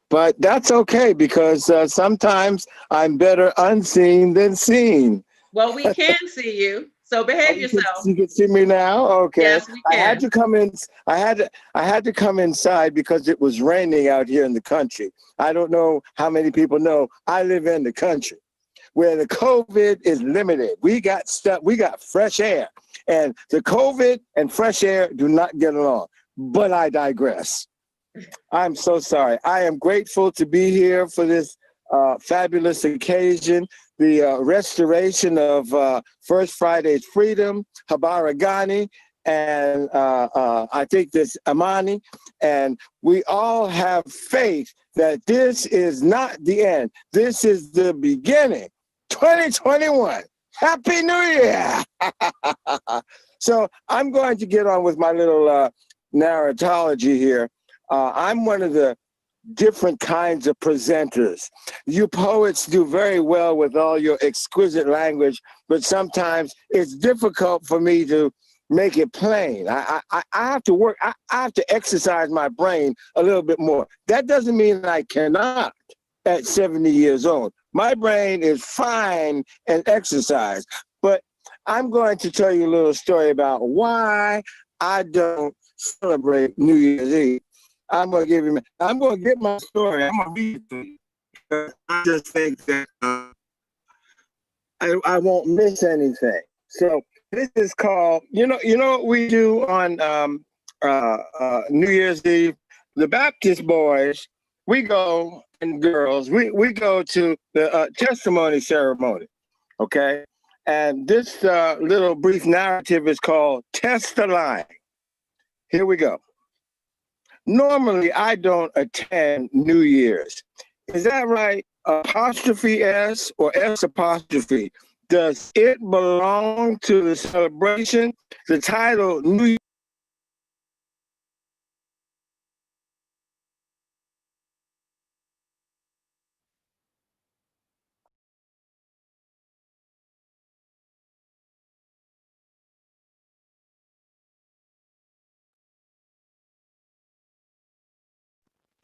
but that's okay because sometimes I'm better unseen than seen. Well, we can see you, so behave yourself. You can see me now. Okay. Yes, we I had can. to come in. I had to come inside because it was raining out here in the country. I don't know how many people know I live in the country where the COVID is limited. We got stuff. We got fresh air, and the COVID and fresh air do not get along. But I digress. I'm so sorry. I am grateful to be here for this fabulous occasion, the restoration of First Friday's Freedom, Habaragani, and I think this Amani. And we all have faith that this is not the end. This is the beginning. 2021. Happy New Year. So I'm going to get on with my little narratology here. I'm one of the different kinds of presenters. You poets do very well with all your exquisite language, but sometimes it's difficult for me to make it plain. I have to work, I have to exercise my brain a little bit more. That doesn't mean I cannot at 70 years old. My brain is fine and exercised, but I'm going to tell you a little story about why I don't celebrate New Year's Eve. I'm going to get my story. I'm going to read it to you. I just think that I won't miss anything. So this is called, you know what we do on New Year's Eve? The Baptist boys, we go, and girls, we go to the testimony ceremony, okay? And this little brief narrative is called Test the Line. Here we go. Normally, I don't attend New Year's. Is that right? Apostrophe S or S apostrophe? Does it belong to the celebration? The title New Year's.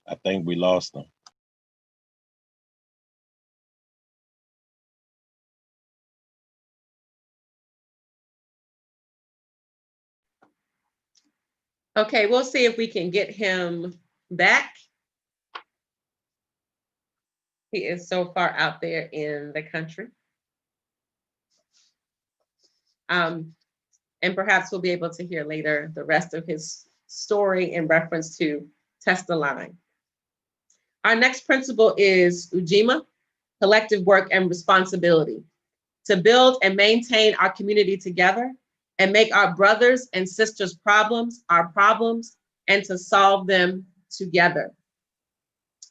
I think we lost them. Okay, we'll see if we can get him back. He is so far out there in the country. And perhaps we'll be able to hear later the rest of his story in reference to Test the Line. Our next principle is Ujamaa, collective work and responsibility, to build and maintain our community together and make our brothers and sisters' problems our problems and to solve them together.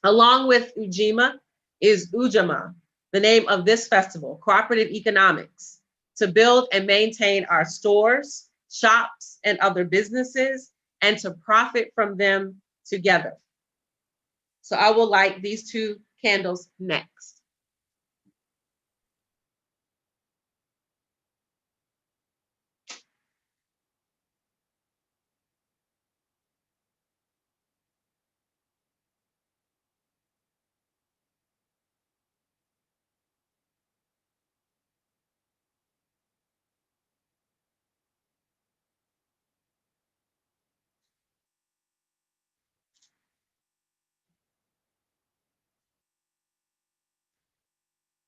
Along with Ujamaa is Ujamaa, the name of this festival, cooperative economics, to build and maintain our stores, shops, and other businesses, and to profit from them together. So I will light these two candles next.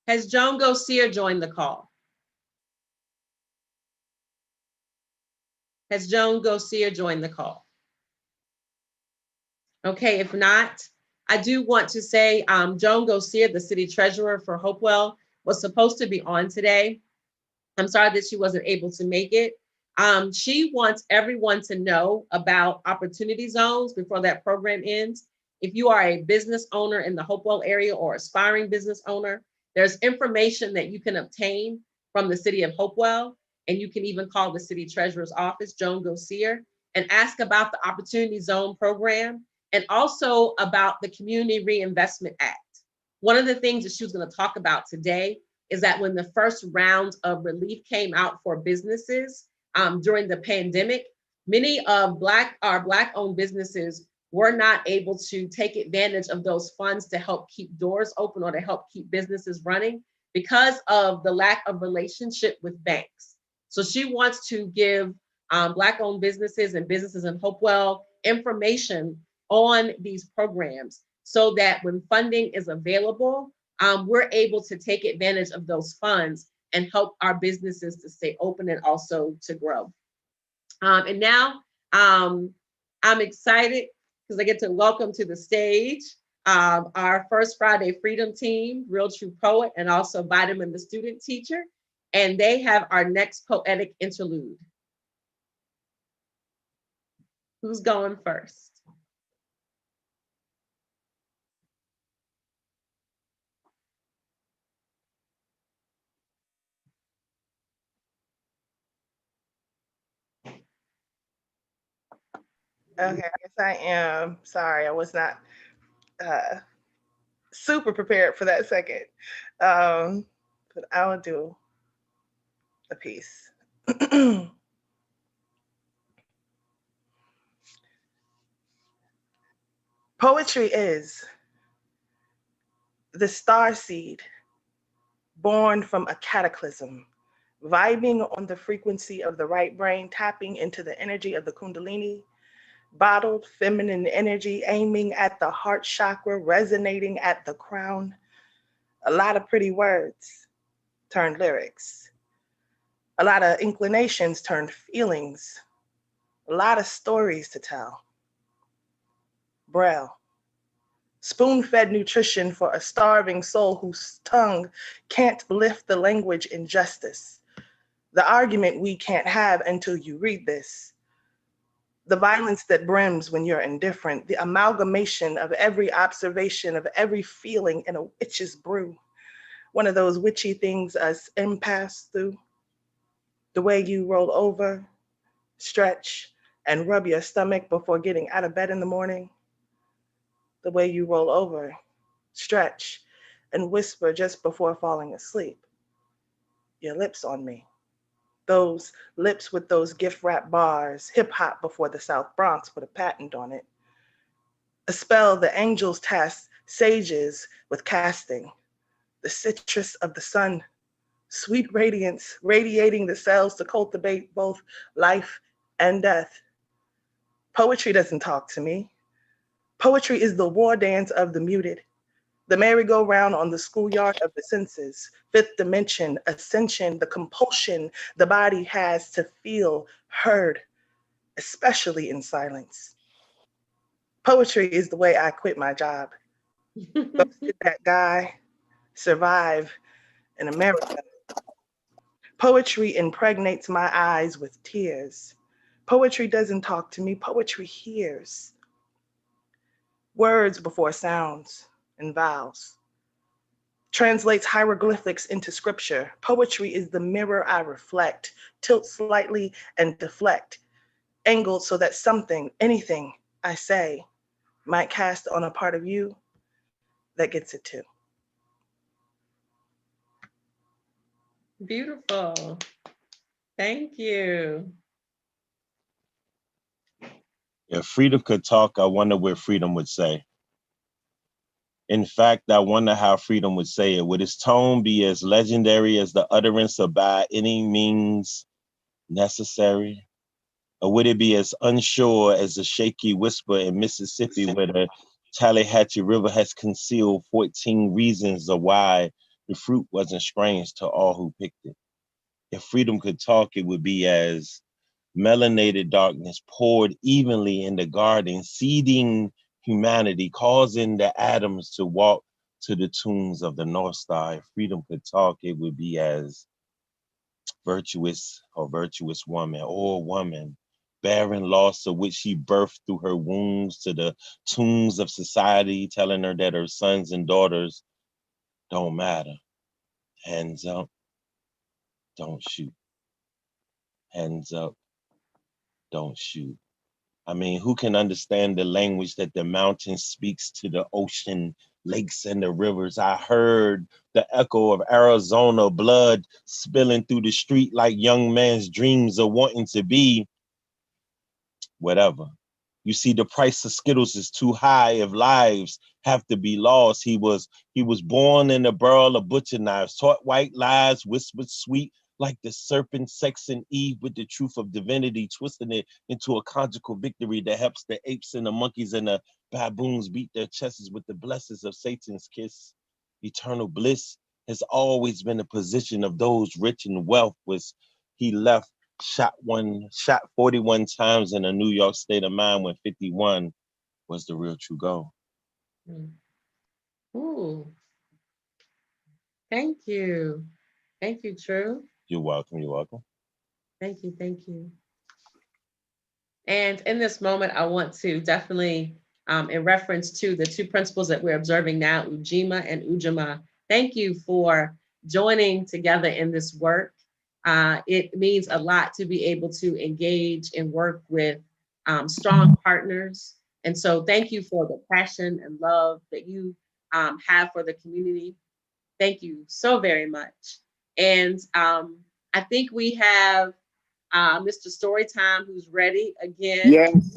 Has Joan Gossier joined the call? Has Joan Gossier joined the call? Okay, if not, I do want to say Joan Gossier, the city treasurer for Hopewell, was supposed to be on today. I'm sorry that she wasn't able to make it. She wants everyone to know about opportunity zones before that program ends. If you are a business owner in the Hopewell area or aspiring business owner, there's information that you can obtain from the city of Hopewell, and you can even call the city treasurer's office, Joan Gossier, and ask about the Opportunity Zone program and also about the Community Reinvestment Act. One of the things that she was going to talk about today is that when the first round of relief came out for businesses during the pandemic, many of our Black-owned businesses were not able to take advantage of those funds to help keep doors open or to help keep businesses running because of the lack of relationship with banks. So she wants to give Black-owned businesses and businesses in Hopewell information on these programs so that when funding is available, we're able to take advantage of those funds and help our businesses to stay open and also to grow. And now I'm excited because I get to welcome to the stage our First Friday Freedom team, Real True Poet, and also Vitamin the student teacher. And they have our next poetic interlude. Who's going first? Okay, yes, I am. Sorry, I was not super prepared for that second. But I will do a piece. Poetry is the star seed born from a cataclysm, vibing on the frequency of the right brain, tapping into the energy of the Kundalini, bottled feminine energy, aiming at the heart chakra, resonating at the crown. A lot of pretty words turned lyrics. A lot of inclinations turned feelings. A lot of stories to tell. Braille. Spoon-fed nutrition for a starving soul whose tongue can't lift the language injustice. The argument we can't have until you read this. The violence that brims when you're indifferent. The amalgamation of every observation, of every feeling in a witch's brew. One of those witchy things us empaths through. The way you roll over, stretch, and rub your stomach before getting out of bed in the morning. The way you roll over, stretch, and whisper just before falling asleep. Your lips on me. Those lips with those gift wrap bars, hip hop before the South Bronx put a patent on it. A spell the angels task sages with casting. The citrus of the sun, sweet radiance radiating the cells to cultivate both life and death. Poetry doesn't talk to me. Poetry is the war dance of the muted. The merry-go-round on the schoolyard of the senses, fifth dimension, ascension, the compulsion the body has to feel heard, especially in silence. Poetry is the way I quit my job. Ghosted that guy, survive in America. Poetry impregnates my eyes with tears. Poetry doesn't talk to me, poetry hears. Words before sounds and vowels. Translates hieroglyphics into scripture. Poetry is the mirror I reflect, tilt slightly and deflect, angled so that something, anything I say might cast on a part of you that gets it too. Beautiful. Thank you. If freedom could talk, I wonder what freedom would say. In fact, I wonder how freedom would say it. Would its tone be as legendary as the utterance of by any means necessary? Or would it be as unsure as the shaky whisper in Mississippi where the Tallahatchie River has concealed 14 reasons of why the fruit wasn't strange to all who picked it? If freedom could talk, it would be as melanated darkness poured evenly in the garden, seeding humanity, causing the atoms to walk to the tunes of the North Star. If freedom could talk, it would be as virtuous woman or woman, bearing loss of which she birthed through her wounds to the tunes of society, telling her that her sons and daughters don't matter. Hands up, don't shoot. Hands up, don't shoot. I mean, who can understand the language that the mountain speaks to the ocean lakes and the rivers. I heard the echo of Arizona blood spilling through the street like young man's dreams of wanting to be whatever. You see, the price of Skittles is too high if lives have to be lost. He was born in a barrel of butcher knives, taught white lies, whispered sweet like the serpent sexing Eve with the truth of divinity, twisting it into a conjugal victory that helps the apes and the monkeys and the baboons beat their chests with the blessings of Satan's kiss. Eternal bliss has always been a position of those rich in wealth. Was he left shot 41 times in a New York state of mind when 51 was the real true goal. Ooh. Thank you. Thank you, True. You're welcome. You're welcome. Thank you. Thank you. And in this moment, I want to definitely, in reference to the two principles that we're observing now, Ujamaa and Ujamaa, thank you for joining together in this work. It means a lot to be able to engage and work with strong partners. And so thank you for the passion and love that you have for the community. Thank you so very much. And I think we have Mr. Storytime, who's ready again. Yes.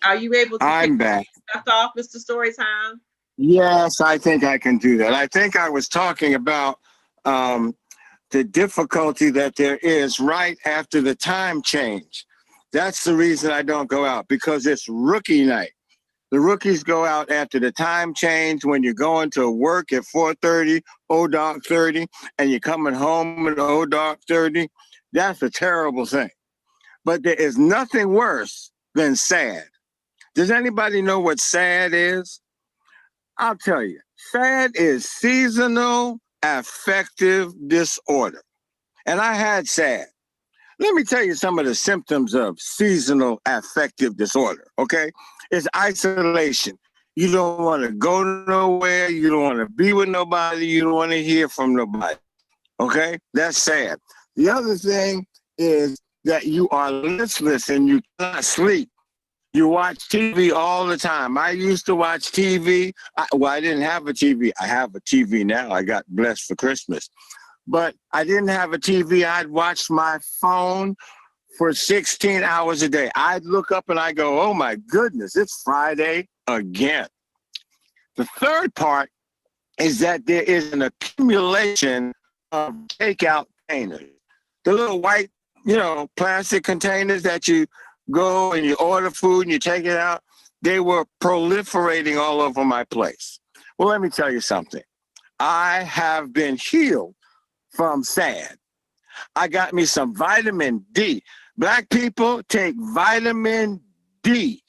Are you able to I'm back. stuff off, Mr. Storytime? Yes, I think I can do that. I think I was talking about the difficulty that there is right after the time change. That's the reason I don't go out, because it's rookie night. The rookies go out after the time change when you're going to work at 4:30, dark 30, and you're coming home at dark 30. That's a terrible thing. But there is nothing worse than sad. Does anybody know what sad is? I'll tell you. SAD is seasonal affective disorder. And I had SAD. Let me tell you some of the symptoms of seasonal affective disorder, okay? It's isolation. You don't want to go nowhere. You don't want to be with nobody. You don't want to hear from nobody, okay? That's sad. The other thing is that you are listless and you cannot sleep. You watch TV all the time. I used to watch TV. I didn't have a TV. I have a TV now. I got blessed for Christmas. But I didn't have a TV. I'd watch my phone for 16 hours a day. I'd look up and I go, oh my goodness, it's Friday again. The third part is that there is an accumulation of takeout containers. The little white, plastic containers that you go and you order food and you take it out, they were proliferating all over my place. Well, let me tell you something. I have been healed from SAD. I got me some vitamin D. Black people take vitamin D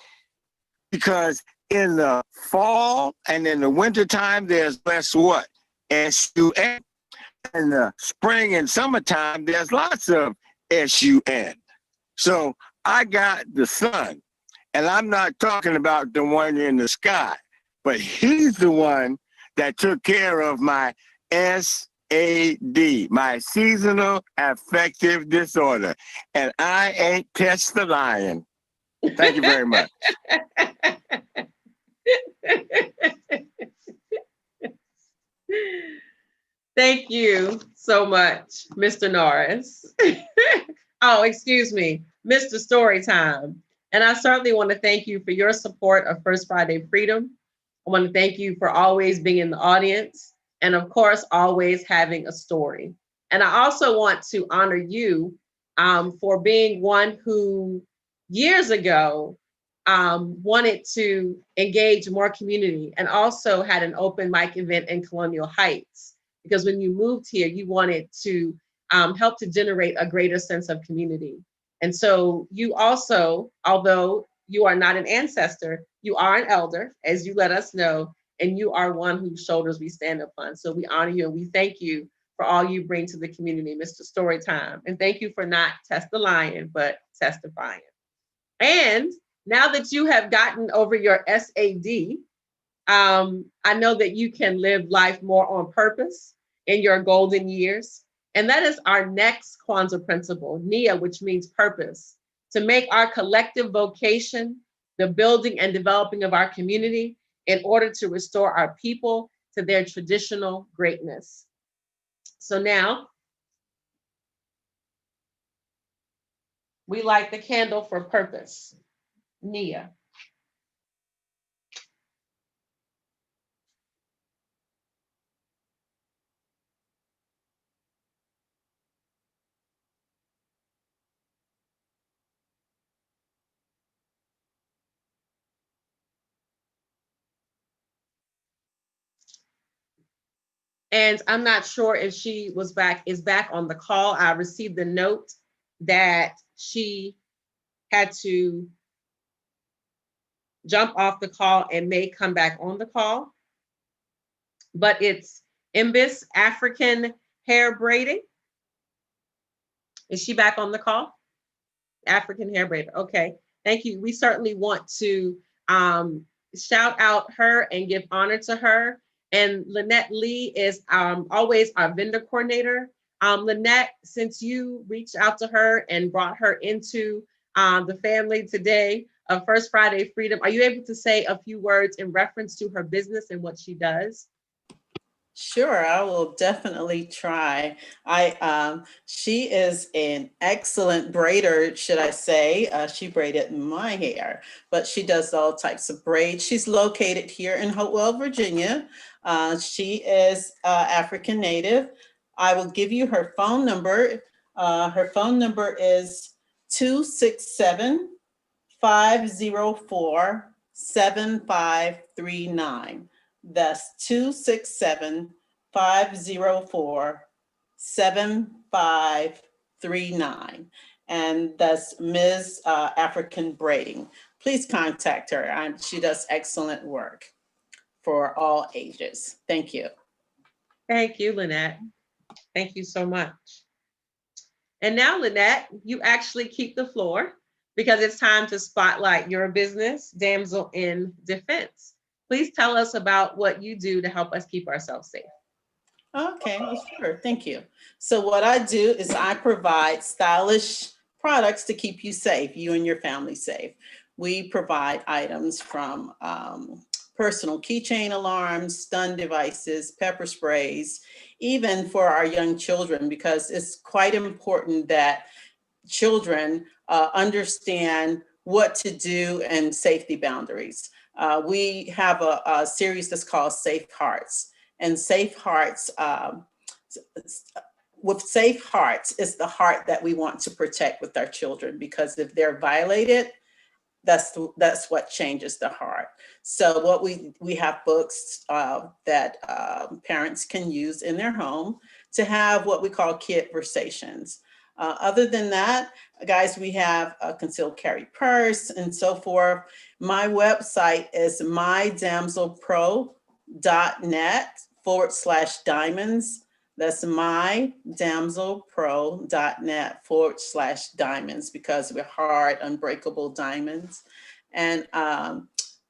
because in the fall and in the wintertime, there's less what? SUN. In the spring and summertime, there's lots of SUN. So I got the sun, and I'm not talking about the one in the sky, but he's the one that took care of my SAD, my seasonal affective disorder. And I ain't touched the lion. Thank you very much. Thank you so much, Mr. Norris. Oh, excuse me, Mr. Storytime. And I certainly want to thank you for your support of First Friday Freedom. I want to thank you for always being in the audience and, of course, always having a story. And I also want to honor you for being one who years ago wanted to engage more community and also had an open mic event in Colonial Heights. Because when you moved here, you wanted to help to generate a greater sense of community. And so you also, although you are not an ancestor, you are an elder, as you let us know, and you are one whose shoulders we stand upon. So we honor you and we thank you for all you bring to the community, Mr. Storytime. And thank you for not test the lion, but testifying. And now that you have gotten over your SAD, I know that you can live life more on purpose in your golden years. And that is our next Kwanzaa principle, Nia, which means purpose. to make our collective vocation the building and developing of our community in order to restore our people to their traditional greatness. So now, we light the candle for purpose. Nia. And I'm not sure if she is back on the call. I received the note that she had to jump off the call and may come back on the call. But it's Imbis African Hair Braiding. Is she back on the call? African Hair Braider. Okay, thank you. We certainly want to shout out her and give honor to her. And Lynette Lee is always our vendor coordinator. Lynette, since you reached out to her and brought her into the family today of First Friday Freedom, are you able to say a few words in reference to her business and what she does? Sure, I will definitely try. She is an excellent braider, should I say. She braided my hair, but she does all types of braids. She's located here in Hopewell, Virginia. She is African native. I will give you her phone number. Her phone number is 267-504-7539. That's 267-504-7539. And that's Ms. African Braiding. Please contact her. She does excellent work for all ages. Thank you. Thank you, Lynette. Thank you so much. And now, Lynette, you actually keep the floor because it's time to spotlight your business, Damsel in Defense. Please tell us about what you do to help us keep ourselves safe. Okay, well, sure, thank you. So what I do is I provide stylish products to keep you safe, you and your family safe. We provide items from personal keychain alarms, stun devices, pepper sprays, even for our young children, because it's quite important that children understand what to do and safety boundaries. We have a series that's called Safe Hearts. And Safe Hearts, with Safe Hearts, it's the heart that we want to protect with our children, because if they're violated, that's what changes the heart. So what we have books that parents can use in their home to have what we call kidversations. Other than that, guys, we have a concealed carry purse and so forth. My website is mydamselpro.net/diamonds. That's mydamselpro.net/diamonds, because we're hard, unbreakable diamonds. And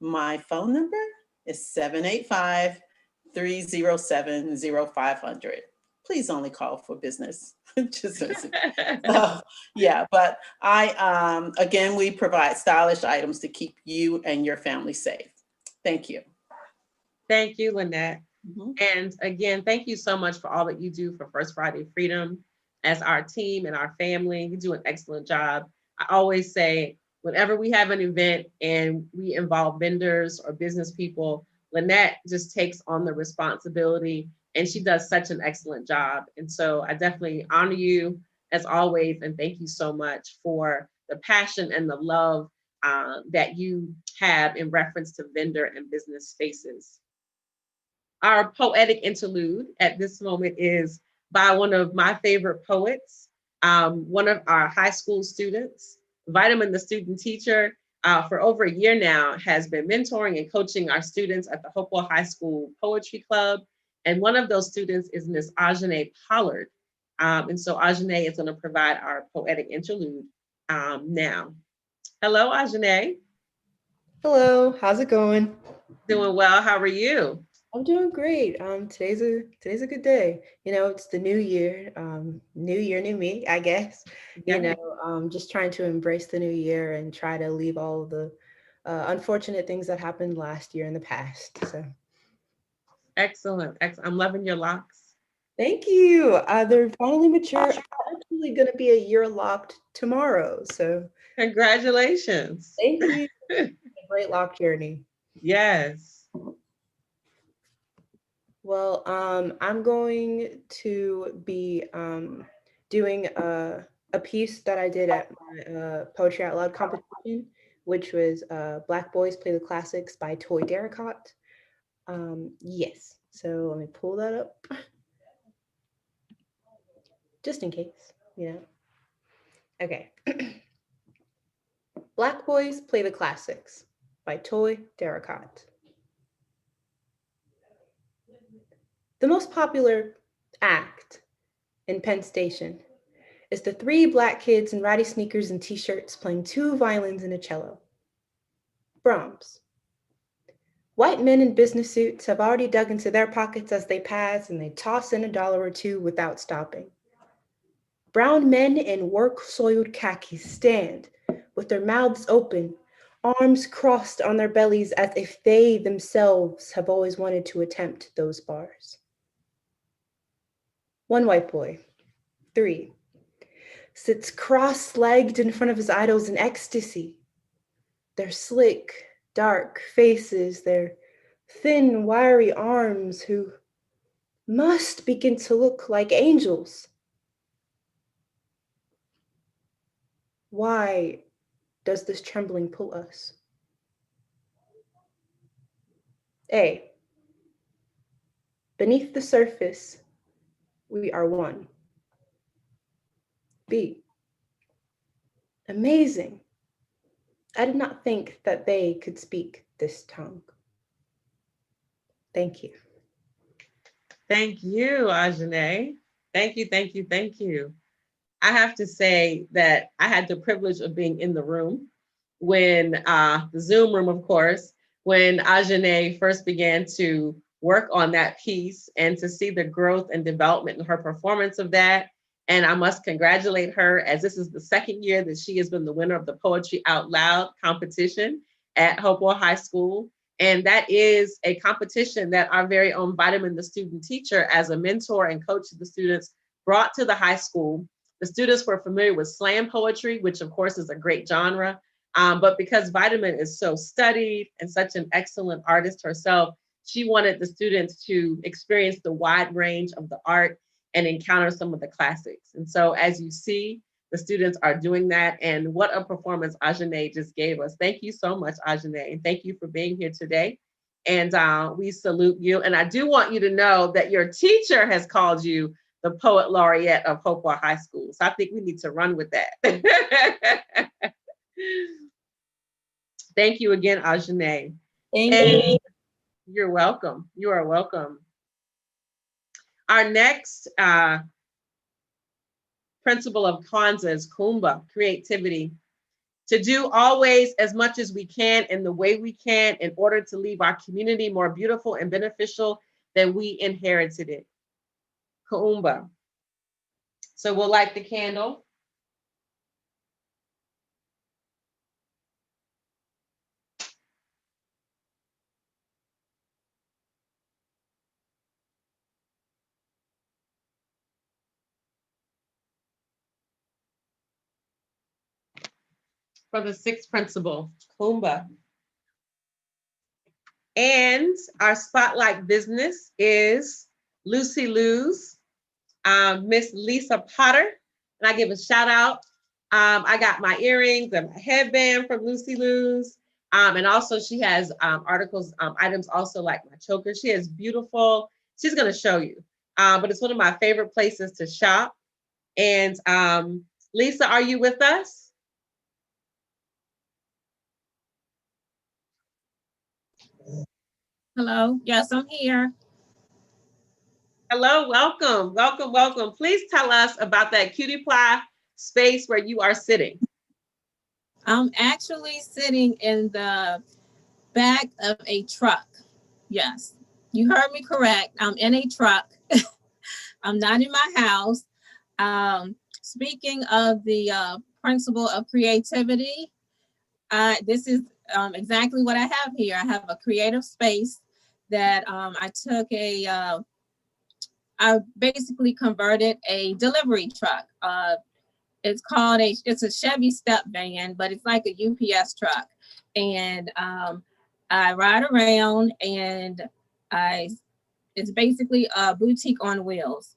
my phone number is 785-307-0500. Please only call for business. Yeah, but again, we provide stylish items to keep you and your family safe. Thank you. Thank you, Lynette. And again, thank you so much for all that you do for First Friday Freedom. As our team and our family, you do an excellent job. I always say, whenever we have an event and we involve vendors or business people, Lynette just takes on the responsibility, and she does such an excellent job. And so I definitely honor you as always, and thank you so much for the passion and the love that you have in reference to vendor and business spaces. Our poetic interlude at this moment is by one of my favorite poets, one of our high school students. Vitamin, the student teacher, for over a year now, has been mentoring and coaching our students at the Hopewell High School Poetry Club. And one of those students is Miss Ajane Pollard. And so Ajane is going to provide our poetic interlude now. Hello, Ajane. Hello, how's it going? Doing well. How are you? I'm doing great. Today's a good day. You know, it's the new year. New year, new me, I guess. You Yeah. know, just trying to embrace the new year and try to leave all of the unfortunate things that happened last year in the past. So Excellent. I'm loving your locks. thank you. They're finally mature. I'm actually going to be a year locked tomorrow. So Congratulations. thank you. A great lock journey. Yes. Well, I'm going to be doing a piece that I did at my Poetry Out Loud competition, which was Black Boys Play the Classics by Toy Derricott. Yes, so let me pull that up just in case, you know. Okay. Black Boys Play the Classics by Toy Derricott. The most popular act in Penn Station is the three black kids in ratty sneakers and t-shirts playing two violins and a cello. Brahms. White men in business suits have already dug into their pockets as they pass, and they toss in $1 or two without stopping. Brown men in work-soiled khakis stand with their mouths open, arms crossed on their bellies as if they themselves have always wanted to attempt those bars. One white boy, 3, sits cross-legged in front of his idols in ecstasy. Their slick, dark faces, their thin, wiry arms who must begin to look like angels. Why does this trembling pull us? A. Beneath the surface, we are one. B. Amazing. I did not think that they could speak this tongue. Thank you. Thank you, Ajane. Thank you, thank you, thank you. I have to say that I had the privilege of being in the room when, the Zoom room, of course, when Ajane first began to work on that piece and to see the growth and development in her performance of that. And I must congratulate her, as this is the second year that she has been the winner of the Poetry Out Loud competition at Hopewell High School. And that is a competition that our very own Vitamin, the student teacher, as a mentor and coach to the students, brought to the high school. The students were familiar with slam poetry, which of course is a great genre. But because Vitamin is so studied and such an excellent artist herself, she wanted the students to experience the wide range of the art and encounter some of the classics. And so as you see, the students are doing that. And what a performance Ajane just gave us. Thank you so much, Ajane. And thank you for being here today. And we salute you. And I do want you to know that your teacher has called you the Poet Laureate of Hopewell High School. So I think we need to run with that. Thank you again, Ajane. Thank you. You're welcome. You are welcome. Our next principle of Kwanzaa is Kumba, creativity. To do always as much as we can in the way we can in order to leave our community more beautiful and beneficial than we inherited it. Kuumba. So we'll light the candle. For the sixth principle, Kuumba. And our spotlight business is Lucy Lou's, Miss Lisa Potter. And I give a shout out. I got my earrings and my headband from Lucy Lou's. And also she has articles, items also like my choker. She has beautiful, she's gonna show you. But it's one of my favorite places to shop. And Lisa, are you with us? Hello. Yes, I'm here. Hello, welcome, welcome, welcome. Please tell us about that cutie pie space where you are sitting. I'm actually sitting in the back of a truck. Yes. You heard me correct. I'm in a truck. I'm not in my house. Speaking of the principle of creativity, this is exactly what I have here. I have a creative space that I basically converted a delivery truck. It's a Chevy step van, but it's like a UPS truck. And I ride around, and it's basically a boutique on wheels.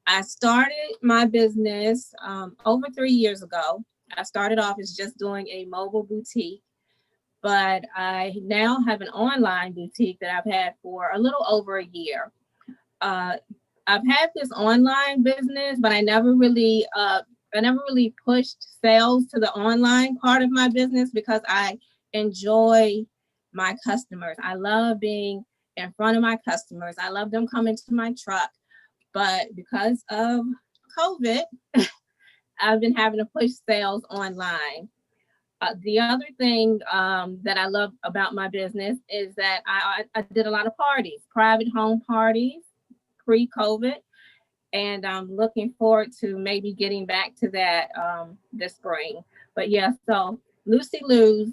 I started my business over 3 years ago. I started off as just doing a mobile boutique, but I now have an online boutique that I've had for a little over a year. I've had this online business, but I never really pushed sales to the online part of my business because I enjoy my customers. I love being in front of my customers. I love them coming to my truck. But because of COVID, I've been having to push sales online. The other thing that I love about my business is that I did a lot of parties, private home parties, pre-COVID, and I'm looking forward to maybe getting back to that this spring. But yeah, so Lucy Lou's.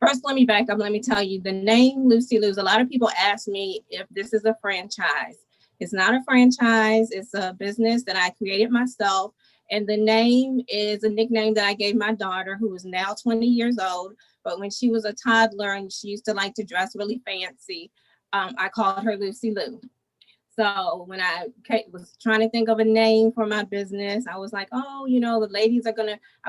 First, let me back up. Let me tell you the name Lucy Lou's. A lot of people ask me if this is a franchise. It's not a franchise. It's a business that I created myself. And the name is a nickname that I gave my daughter, who is now 20 years old. But when she was a toddler and she used to like to dress really fancy, I called her Lucy Lou. So when I was trying to think of a name for my business, I was like, oh, the ladies I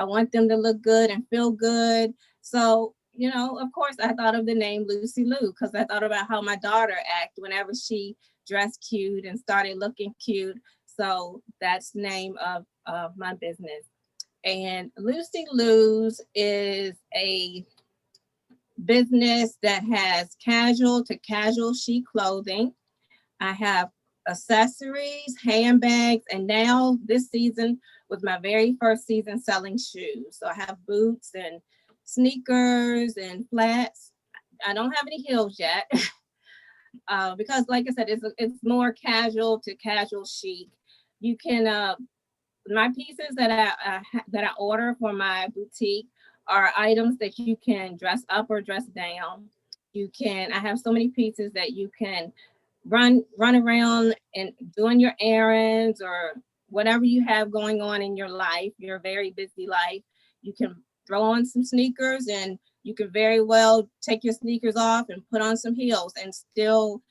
want them to look good and feel good. So, of course, I thought of the name Lucy Lou because I thought about how my daughter acted whenever she dressed cute and started looking cute. So that's the name of my business. And Lucy Lou's is a business that has casual to casual chic clothing. I have accessories, handbags, and now this season was my very first season selling shoes. So I have boots and sneakers and flats. I don't have any heels yet because, like I said, it's more casual to casual chic. You can my pieces that I order for my boutique are items that you can dress up or dress down. I have so many pieces that you can run around and doing your errands or whatever you have going on in your life, your very busy life. You can throw on some sneakers and you can very well take your sneakers off and put on some heels and still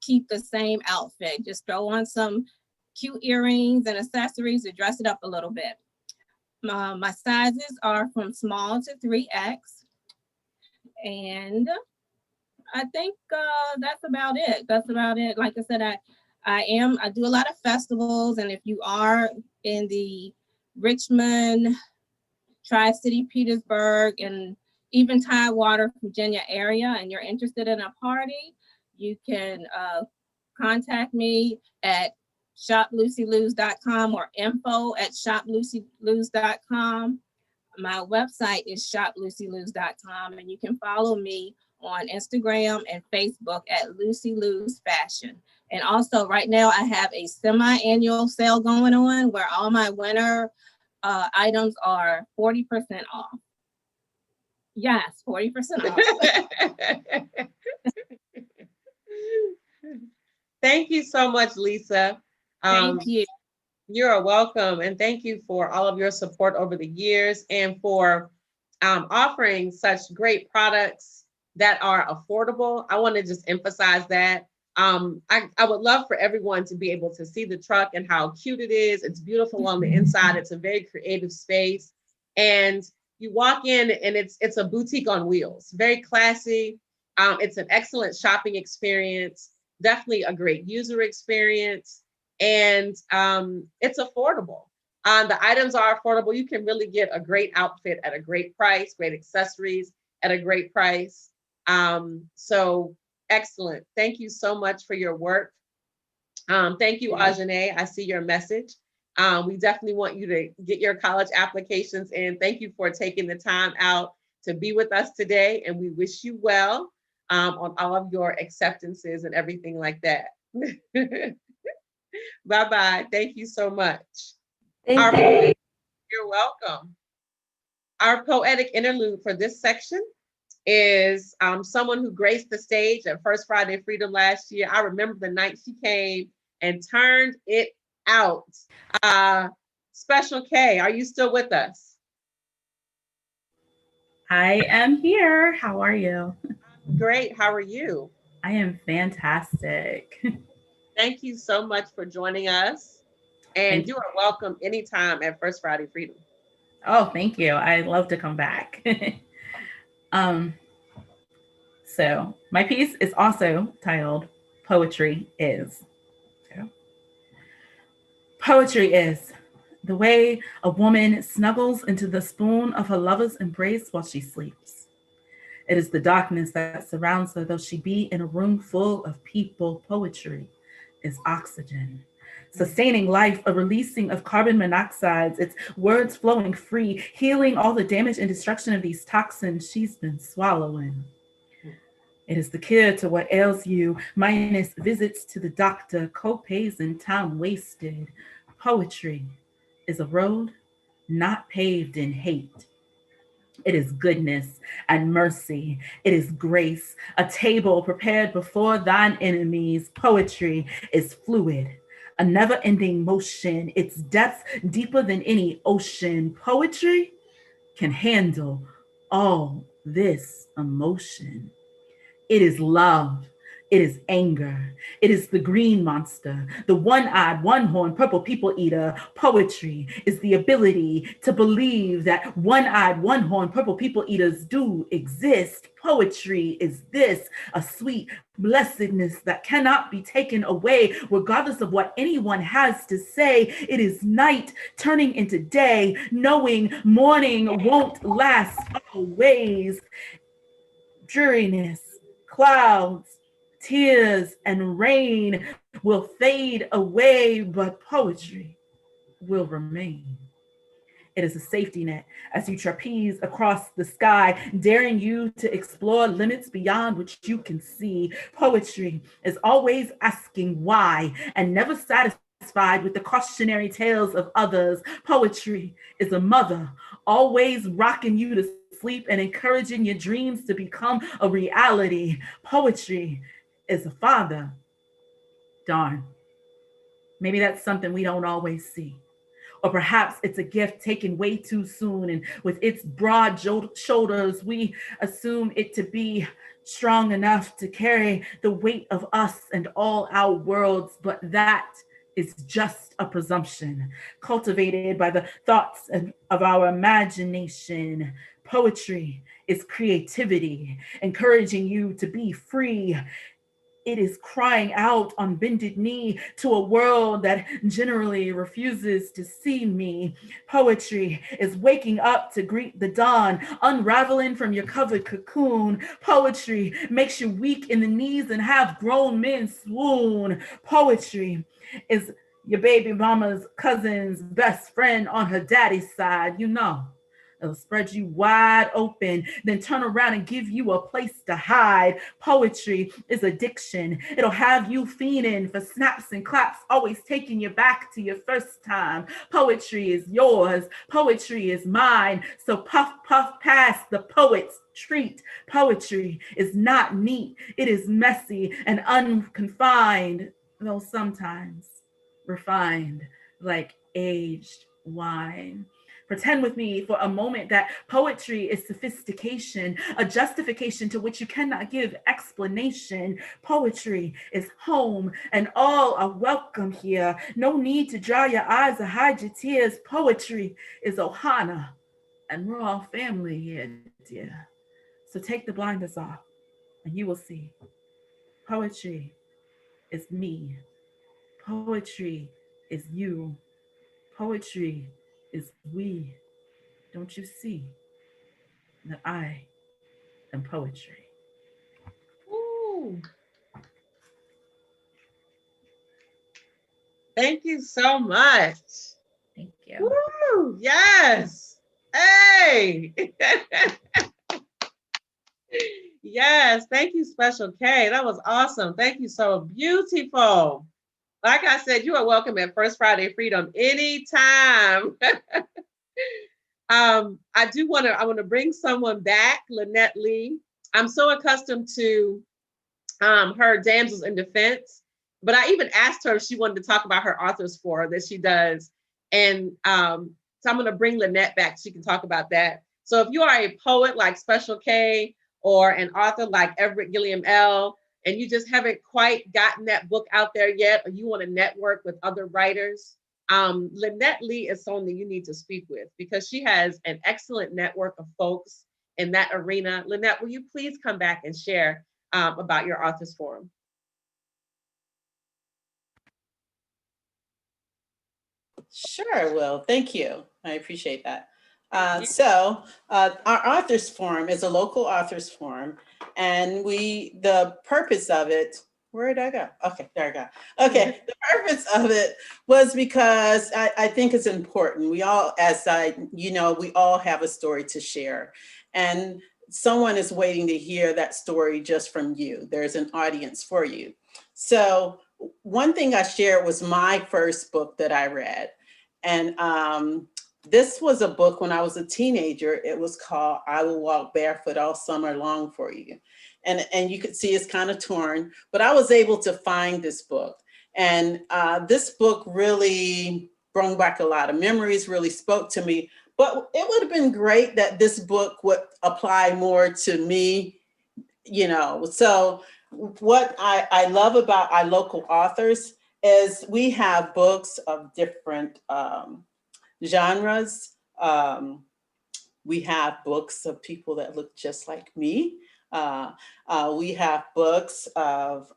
keep the same outfit. Just throw on some cute earrings and accessories to dress it up a little bit. My sizes are from small to 3X. And I think that's about it. Like I said, I do a lot of festivals, and if you are in the Richmond, Tri-City, Petersburg, and even Tidewater, Virginia area, and you're interested in a party, you can contact me at shoplucyloos.com or info@shoplucyloos.com. My website is shoplucyloos.com, and you can follow me on Instagram and Facebook at Lucy Lou's Fashion. And also right now I have a semi-annual sale going on where all my winter items are 40% off. Yes, 40% off. Thank you so much, Lisa. Thank you. You're welcome. And thank you for all of your support over the years and for offering such great products that are affordable. I want to just emphasize that. I would love for everyone to be able to see the truck and how cute it is. It's beautiful on the inside. It's a very creative space. And you walk in and it's a boutique on wheels, very classy. It's an excellent shopping experience, definitely a great user experience. And it's affordable. The items are affordable. You can really get a great outfit at a great price, great accessories at a great price. So excellent. Thank you so much for your work. Thank you, Ajane. I see your message. We definitely want you to get your college applications in. Thank you for taking the time out to be with us today, and we wish you well. on all of your acceptances and everything like that. Bye-bye. Thank you so much. Thank you. You're welcome. Our poetic interlude for this section is someone who graced the stage at First Friday Freedom last year. I remember the night she came and turned it out. Special K, are you still with us? I am here. How are you? Great. How are you? I am fantastic. Thank you so much for joining us. And you are welcome anytime at First Friday Freedom. Oh, thank you. I love to come back. So my piece is also titled Poetry Is. So, poetry is the way a woman snuggles into the spoon of her lover's embrace while she sleeps. It is the darkness that surrounds her, though she be in a room full of people. Poetry is oxygen, sustaining life, a releasing of carbon monoxides, its words flowing free, healing all the damage and destruction of these toxins she's been swallowing. It is the cure to what ails you, minus visits to the doctor, co-pays and time wasted. Poetry is a road not paved in hate. It is goodness and mercy. It is grace, a table prepared before thine enemies. Poetry is fluid, a never-ending motion, its depths deeper than any ocean. Poetry can handle all this emotion. It is love. It is anger. It is the green monster, the one-eyed, one-horned, purple people eater. Poetry is the ability to believe that one-eyed, one-horned, purple people eaters do exist. Poetry is this, a sweet blessedness that cannot be taken away, regardless of what anyone has to say. It is night turning into day, knowing morning won't last always. Dreariness, clouds, tears, and rain will fade away, but poetry will remain. It is a safety net as you trapeze across the sky, daring you to explore limits beyond which you can see. Poetry is always asking why and never satisfied with the cautionary tales of others. Poetry is a mother, always rocking you to sleep and encouraging your dreams to become a reality. Poetry is a father. Darn, maybe that's something we don't always see. Or perhaps it's a gift taken way too soon, and with its broad shoulders, we assume it to be strong enough to carry the weight of us and all our worlds, but that is just a presumption cultivated by the thoughts of our imagination. Poetry is creativity, encouraging you to be free. It is crying out on bended knee to a world that generally refuses to see me. Poetry is waking up to greet the dawn, unraveling from your covered cocoon. Poetry makes you weak in the knees and have grown men swoon. Poetry is your baby mama's cousin's best friend on her daddy's side. You know, it'll spread you wide open, then turn around and give you a place to hide. Poetry is addiction. It'll have you fiending for snaps and claps, always taking you back to your first time. Poetry is yours. Poetry is mine. So puff, puff past the poet's treat. Poetry is not neat. It is messy and unconfined, though sometimes refined like aged wine. Pretend with me for a moment that poetry is sophistication, a justification to which you cannot give explanation. Poetry is home, and all are welcome here. No need to dry your eyes or hide your tears. Poetry is Ohana, and we're all family here, dear. So take the blinders off, and you will see. Poetry is me. Poetry is you. Poetry is we. Don't you see that I am poetry? Ooh. Thank you so much. Thank you. Woo, yes. Hey. Yes, thank you, Special K. That was awesome. Thank you, so beautiful. Like I said, you are welcome at First Friday Freedom anytime. I want to bring someone back, Lynette Lee. I'm so accustomed to her Damsels in Defense, but I even asked her if she wanted to talk about her authors forum that she does. And so I'm going to bring Lynette back so she can talk about that. So if you are a poet like Special K or an author like Everett Gilliam L., and you just haven't quite gotten that book out there yet, or you want to network with other writers, Lynette Lee is someone that you need to speak with because she has an excellent network of folks in that arena. Lynette, will you please come back and share about your authors forum? Sure, Will. Thank you. I appreciate that. Our authors forum is a local authors forum, and the purpose of it, where did I go? Okay, there I go. Okay, the purpose of it was because I think it's important. We all, we all have a story to share, and someone is waiting to hear that story just from you. There's an audience for you. So one thing I shared was my first book that I read. And this was a book when I was a teenager. It was called I Will Walk Barefoot All Summer Long for You. And you could see it's kind of torn, but I was able to find this book. And this book really brought back a lot of memories, really spoke to me. But it would have been great that this book would apply more to me, So what I love about our local authors is we have books of different genres. We have books of people that look just like me. We have books of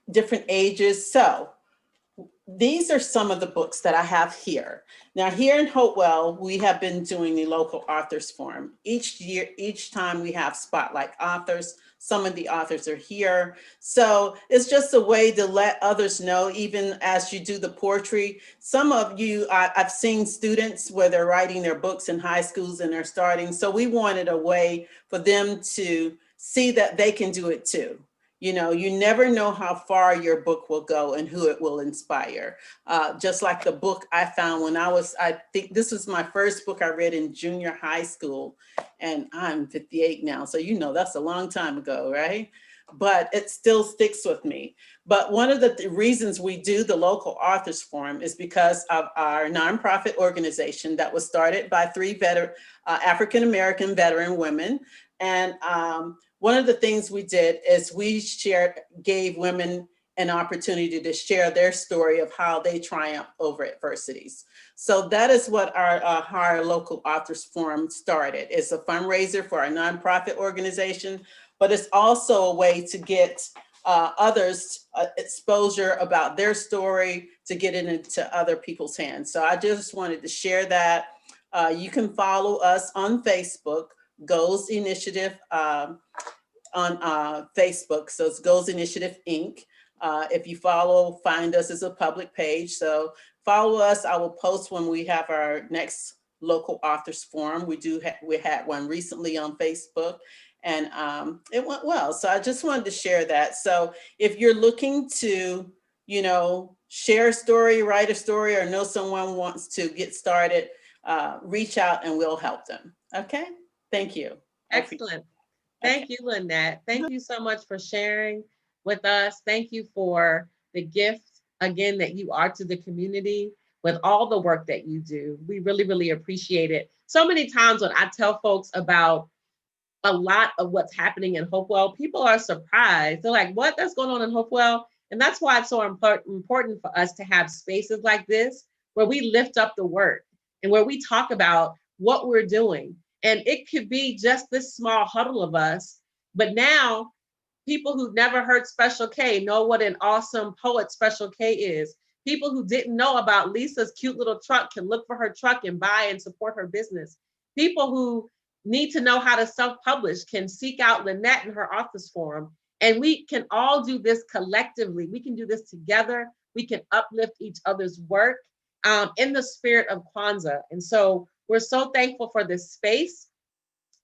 different ages. So these are some of the books that I have here. Now here in Hopewell, we have been doing the local authors forum. Each time we have spotlight authors. Some of the authors are here. So it's just a way to let others know, even as you do the poetry. Some of you, I've seen students where they're writing their books in high schools and they're starting. So we wanted a way for them to see that they can do it too. You never know how far your book will go and who it will inspire. Just like the book I found when I think this was my first book I read in junior high school, and I'm 58 now. So, that's a long time ago, right? But it still sticks with me. But one of the reasons we do the local authors forum is because of our nonprofit organization that was started by 3 African-American veteran women. And one of the things we did is we gave women an opportunity to share their story of how they triumph over adversities. So that is what our local authors forum started. It's a fundraiser for our nonprofit organization, but it's also a way to get others exposure about their story, to get it into other people's hands. So I just wanted to share that. You can follow us on Facebook, Goals Initiative on Facebook. So it's Goals Initiative, Inc. If you find us as a public page. So follow us. I will post when we have our next local authors forum. We had one recently on Facebook, and it went well. So I just wanted to share that. So if you're looking to, share a story, write a story, or know someone wants to get started, reach out and we'll help them. Okay. Thank you. Excellent. Thank you, Lynette. Thank you so much for sharing with us. Thank you for the gift, again, that you are to the community with all the work that you do. We really, really appreciate it. So many times when I tell folks about a lot of what's happening in Hopewell, people are surprised. They're like, what? That's going on in Hopewell? And that's why it's so important for us to have spaces like this where we lift up the work and where we talk about what we're doing. And it could be just this small huddle of us, but now people who've never heard Special K know what an awesome poet Special K is. People who didn't know about Lisa's cute little truck can look for her truck and buy and support her business. People who need to know how to self-publish can seek out Lynette and her authors forum. And we can all do this collectively. We can do this together. We can uplift each other's work in the spirit of Kwanzaa. And so we're so thankful for this space.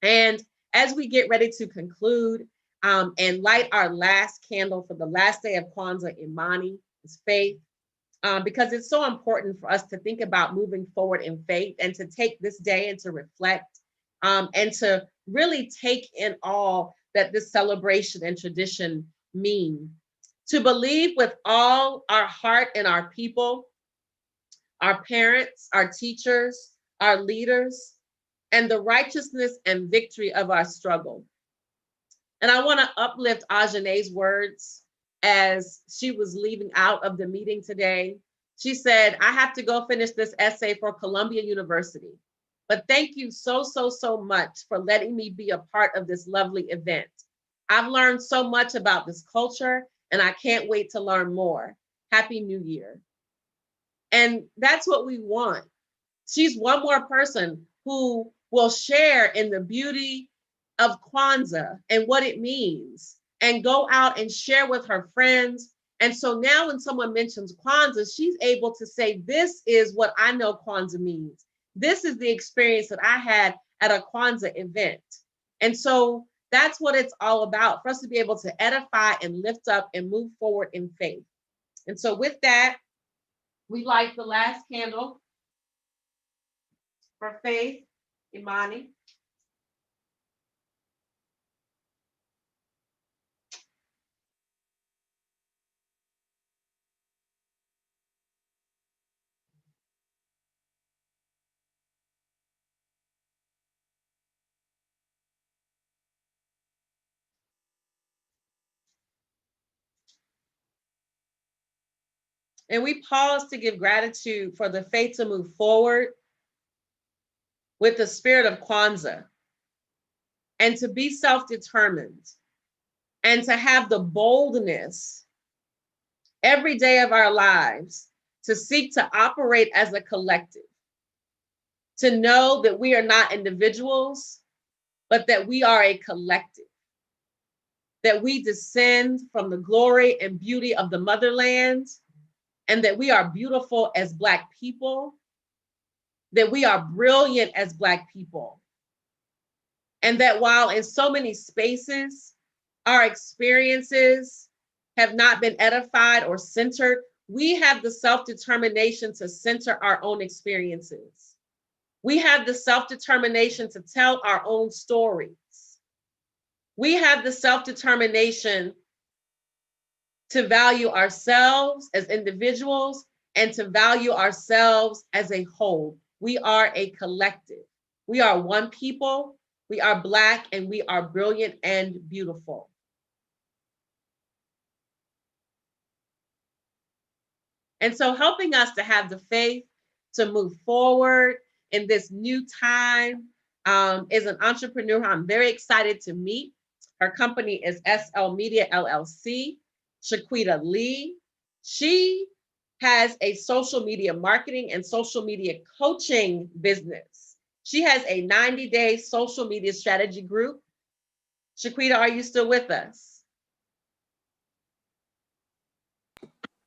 And as we get ready to conclude and light our last candle for the last day of Kwanzaa, Imani, is faith, because it's so important for us to think about moving forward in faith and to take this day and to reflect and to really take in all that this celebration and tradition mean. To believe with all our heart in our people, our parents, our teachers, our leaders, and the righteousness and victory of our struggle. And I want to uplift Ajane's words as she was leaving out of the meeting today. She said, I have to go finish this essay for Columbia University. But thank you so, so, so much for letting me be a part of this lovely event. I've learned so much about this culture, and I can't wait to learn more. Happy New Year. And that's what we want. She's one more person who will share in the beauty of Kwanzaa and what it means and go out and share with her friends. And so now when someone mentions Kwanzaa, she's able to say, this is what I know Kwanzaa means. This is the experience that I had at a Kwanzaa event. And so that's what it's all about, for us to be able to edify and lift up and move forward in faith. And so with that, we light the last candle for faith, Imani. And we pause to give gratitude for the faith to move forward with the spirit of Kwanzaa and to be self-determined and to have the boldness every day of our lives to seek to operate as a collective, to know that we are not individuals, but that we are a collective, that we descend from the glory and beauty of the motherland, and that we are beautiful as Black people, that we are brilliant as Black people. And that while in so many spaces, our experiences have not been edified or centered, we have the self-determination to center our own experiences. We have the self-determination to tell our own stories. We have the self-determination to value ourselves as individuals and to value ourselves as a whole. We are a collective. We are one people. We are Black and we are brilliant and beautiful. And so helping us to have the faith to move forward in this new time is an entrepreneur who I'm very excited to meet. Her company is SL Media LLC, Shaquita Lee. She has a social media marketing and social media coaching business. She has a 90-day social media strategy group. Shaquita, are you still with us?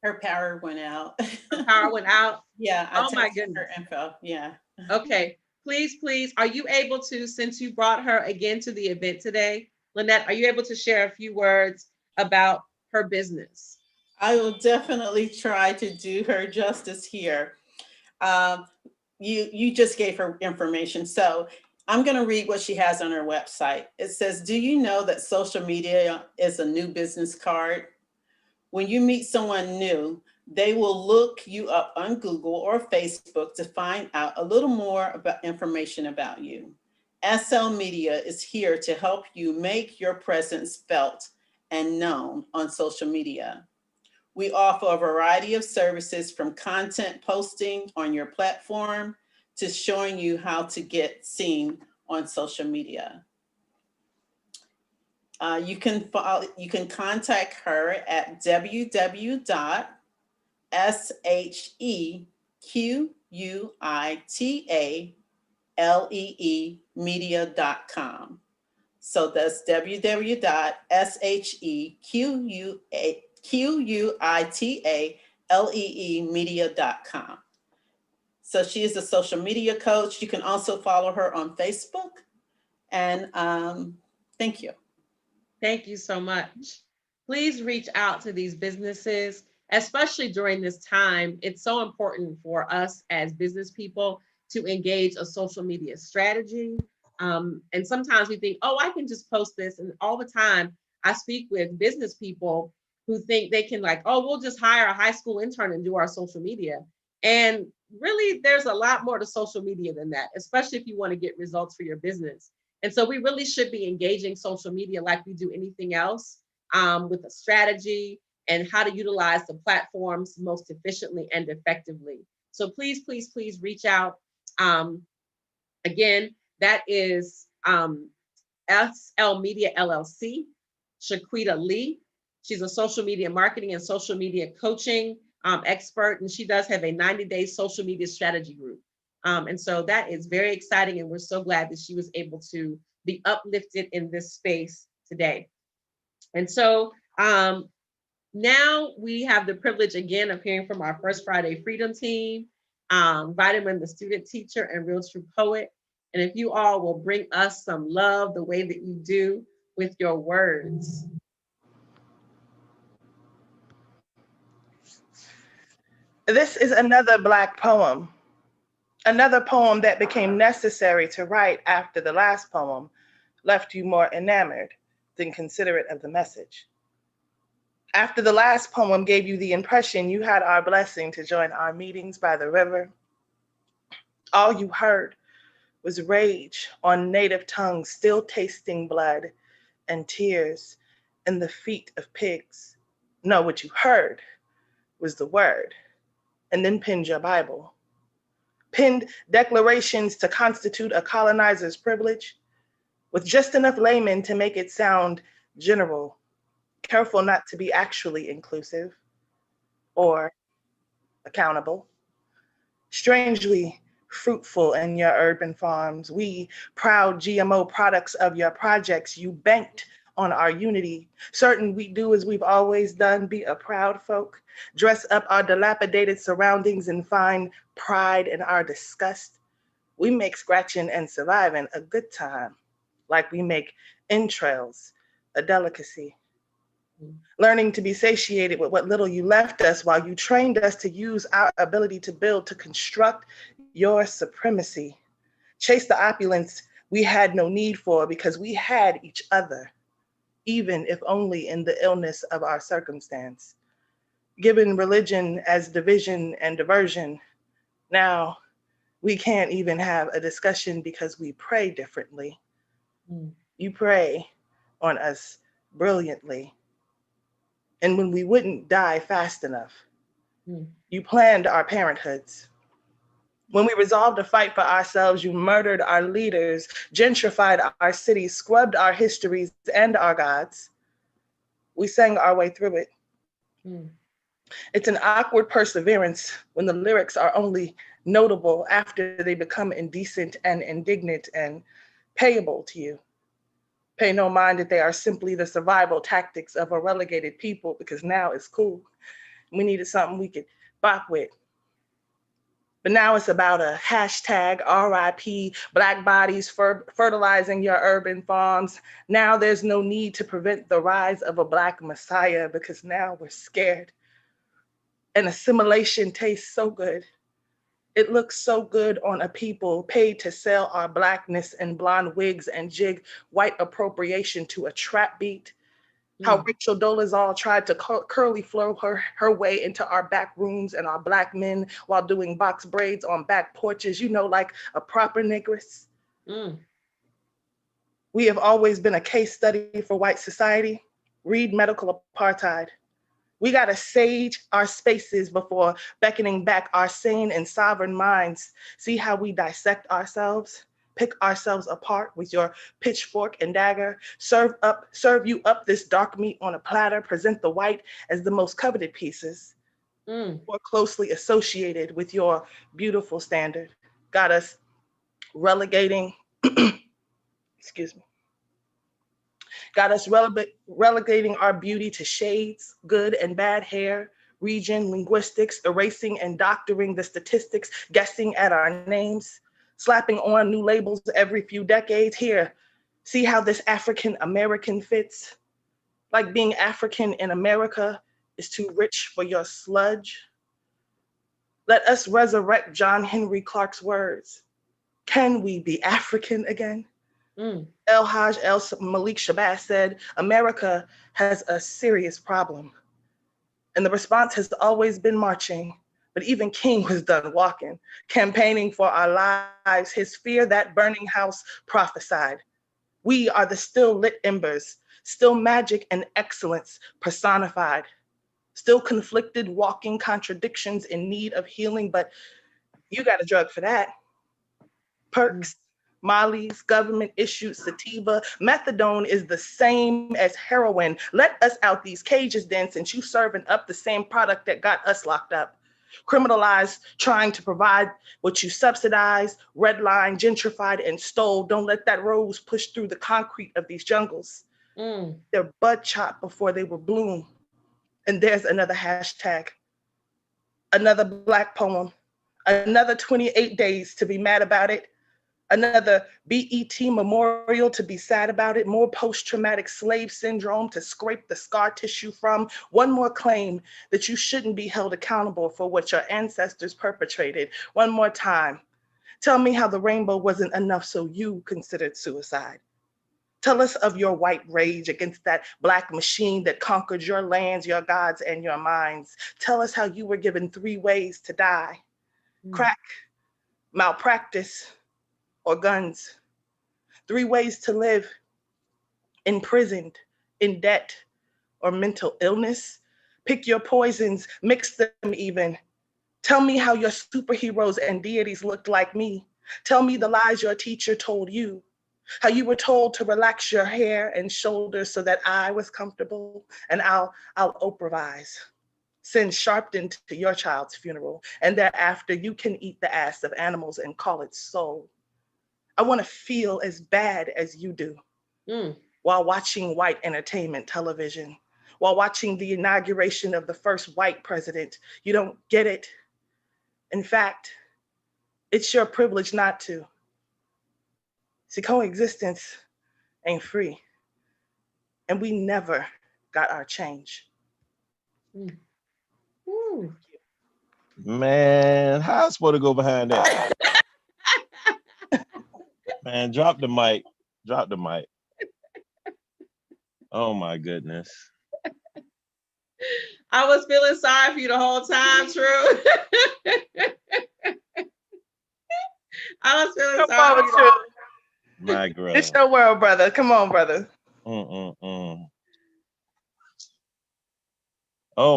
Her power went out. Her power went out? Yeah. Oh my texted goodness. her info. Yeah. Okay, please, are you able to, since you brought her again to the event today, Lynette, are you able to share a few words about her business? I will definitely try to do her justice here. You just gave her information. So I'm going to read what she has on her website. It says, do you know that social media is a new business card? When you meet someone new, they will look you up on Google or Facebook to find out a little more about information about you. SL Media is here to help you make your presence felt and known on social media. We offer a variety of services from content posting on your platform to showing you how to get seen on social media. You can contact her at www.shequitalee.com. So that's www.shequitalee.com. So she is a social media coach. You can also follow her on Facebook And thank you. Thank you so much. Please reach out to these businesses, especially during this time. It's so important for us as business people to engage a social media strategy. And sometimes we think, oh, I can just post this. And all the time I speak with business people who think they can like, oh, we'll just hire a high school intern and do our social media. And really, there's a lot more to social media than that, especially if you want to get results for your business. And so we really should be engaging social media like we do anything else, with a strategy and how to utilize the platforms most efficiently and effectively. So please, please, please reach out. Again, that is SL Media LLC, Shaquita Lee. She's a social media marketing and social media coaching expert, and she does have a 90-day social media strategy group. And so that is very exciting, and we're so glad that she was able to be uplifted in this space today. And so now we have the privilege again of hearing from our First Friday Freedom team, Vitamin, the student teacher, and Real True Poet. And if you all will bring us some love the way that you do with your words. This is another Black poem. Another poem that became necessary to write after the last poem left you more enamored than considerate of the message. After the last poem gave you the impression you had our blessing to join our meetings by the river, all you heard was rage on native tongues still tasting blood and tears and the feet of pigs. No, what you heard was the word, and then pinned your Bible. Pinned declarations to constitute a colonizer's privilege with just enough laymen to make it sound general, careful not to be actually inclusive or accountable. Strangely fruitful in your urban farms, we proud GMO products of your projects, you banked on our unity, certain we do as we've always done, be a proud folk, dress up our dilapidated surroundings and find pride in our disgust. We make scratching and surviving a good time, like we make entrails a delicacy. Learning to be satiated with what little you left us while you trained us to use our ability to build, to construct your supremacy. Chase the opulence we had no need for because we had each other, even if only in the illness of our circumstance. Given religion as division and diversion, now we can't even have a discussion because we pray differently. You pray on us brilliantly. And when we wouldn't die fast enough, you planned our parenthoods. When we resolved to fight for ourselves, you murdered our leaders, gentrified our cities, scrubbed our histories and our gods. We sang our way through it. It's an awkward perseverance when the lyrics are only notable after they become indecent and indignant and payable to you. Pay no mind that they are simply the survival tactics of a relegated people because now it's cool. We needed something we could bop with. But now it's about a hashtag RIP, Black bodies fertilizing your urban farms. Now there's no need to prevent the rise of a Black Messiah because now we're scared. And assimilation tastes so good. It looks so good on a people paid to sell our Blackness in blonde wigs and jig white appropriation to a trap beat. How Rachel Dolezal tried to curly flow her way into our back rooms and our Black men while doing box braids on back porches, you know, like a proper negress. We have always been a case study for white society. Read Medical Apartheid. We gotta sage our spaces before beckoning back our sane and sovereign minds. See how we dissect ourselves, pick ourselves apart with your pitchfork and dagger, serve you up this dark meat on a platter, present the white as the most coveted pieces, more closely associated with your beautiful standard. Got us relegating, excuse me, got us relegating our beauty to shades, good and bad hair, region, linguistics, erasing and doctoring the statistics, guessing at our names, slapping on new labels every few decades. Here, See how this African American fits? Like being African in America is too rich for your sludge. Let us resurrect John Henry Clark's words. Can we be African again? El Hajj El Malik Shabazz said, America has a serious problem. And the response has always been marching. But even King was done walking, campaigning for our lives. His fear, that burning house prophesied. We are the still lit embers, still magic and excellence personified, still conflicted, walking contradictions in need of healing. But you got a drug for that. Perks, Molly's, government issued sativa. Methadone is the same as heroin. Let us out these cages then, since you serving up the same product that got us locked up. Criminalized, trying to provide what you subsidized, redlined, gentrified, and stole. Don't let that rose push through the concrete of these jungles. They're bud chopped before they were bloom. And there's another hashtag, another Black poem, another 28 days to be mad about it, another BET memorial to be sad about it, more post-traumatic slave syndrome to scrape the scar tissue from, one more claim that you shouldn't be held accountable for what your ancestors perpetrated. One more time, tell me how the rainbow wasn't enough so you considered suicide. Tell us of your white rage against that Black machine that conquered your lands, your gods, and your minds. Tell us how you were given 3 ways to die: crack, malpractice, or guns. 3 ways to live: imprisoned, in debt, or mental illness. Pick your poisons, mix them even. Tell me how your superheroes and deities looked like me. Tell me the lies your teacher told you. How you were told to relax your hair and shoulders so that I was comfortable, and I'll Oprahize. Send Sharpton to your child's funeral, and thereafter you can eat the ass of animals and call it soul. I want to feel as bad as you do while watching white entertainment television, while watching the inauguration of the first white president. You don't get it. In fact, it's your privilege not to. See, coexistence ain't free, and we never got our change. Man, how I supposed to go behind that? Man, drop the mic. Drop the mic. Oh my goodness. I was feeling sorry for you the whole time, True. I was feeling sorry for you. My girl. It's your world, brother. Come on, brother. Oh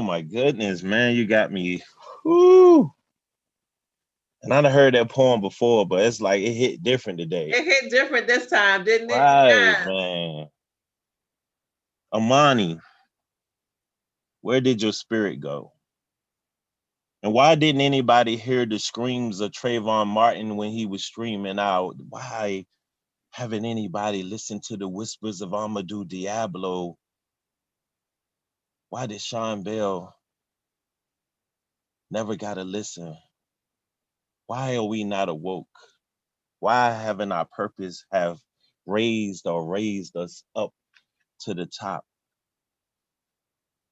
my goodness, man, you got me. Whoo. And I done heard that poem before, but it's like it hit different today. It hit different this time, didn't it? Right, Yeah. man. Amani, where did your spirit go? And why didn't anybody hear the screams of Trayvon Martin when he was streaming out? Why haven't anybody listened to the whispers of Amadou Diablo? Why did Sean Bell never got to listen? Why are we not awoke? Why haven't our purpose have raised us up to the top?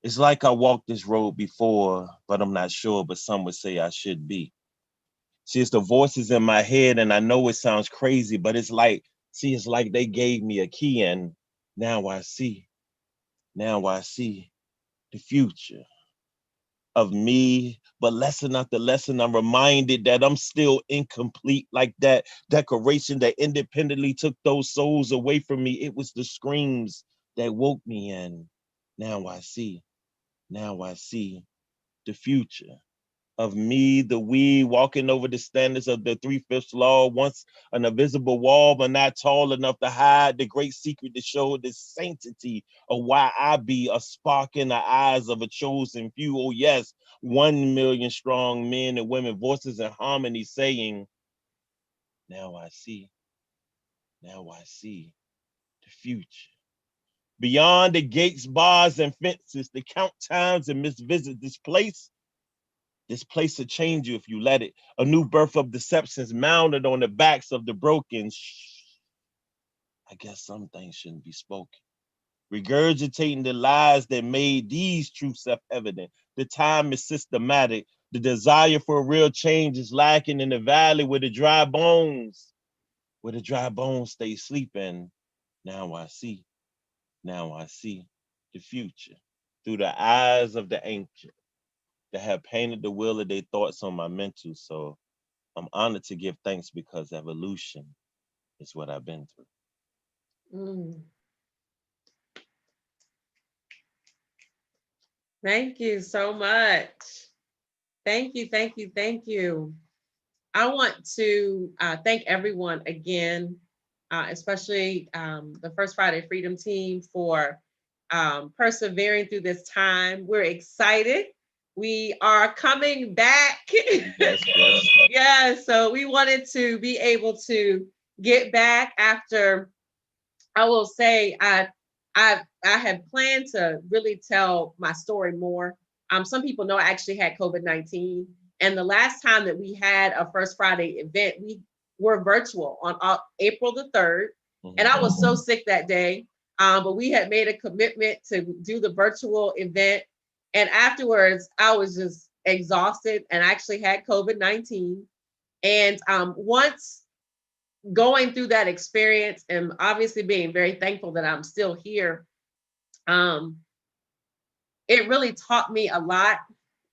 It's like I walked this road before, but I'm not sure, but some would say I should be. See, it's the voices in my head, and I know it sounds crazy, but it's like they gave me a key, and now I see the future of me. But lesson after lesson, I'm reminded that I'm still incomplete, like that decoration that independently took those souls away from me. It was the screams that woke me, and now I see the future of me, the we, walking over the standards of the 3/5 law, once an invisible wall, but not tall enough to hide the great secret to show the sanctity of why I be a spark in the eyes of a chosen few. Oh yes, 1 million strong men and women, voices in harmony saying, now I see the future. Beyond the gates, bars, and fences, to count times and misvisit this place will change you if you let it. A new birth of deceptions mounted on the backs of the broken. Shh. I guess some things shouldn't be spoken. Regurgitating the lies that made these truths self-evident. The time is systematic. The desire for a real change is lacking in the valley where the dry bones stay sleeping. Now I see the future through the eyes of the ancient that have painted the will of their thoughts on my mental. So I'm honored to give thanks because evolution is what I've been through. Mm. Thank you so much. Thank you, thank you, thank you. I want to thank everyone again, especially the First Friday Freedom team for persevering through this time. We're excited. We are coming back. Yes, yes. Yeah, so we wanted to be able to get back after, I will say, I had planned to really tell my story more. Some people know I actually had COVID-19. And the last time that we had a First Friday event, we were virtual on April the 3rd. And I was so sick that day. But we had made a commitment to do the virtual event. And afterwards, I was just exhausted and actually had COVID-19. And once going through that experience and obviously being very thankful that I'm still here, it really taught me a lot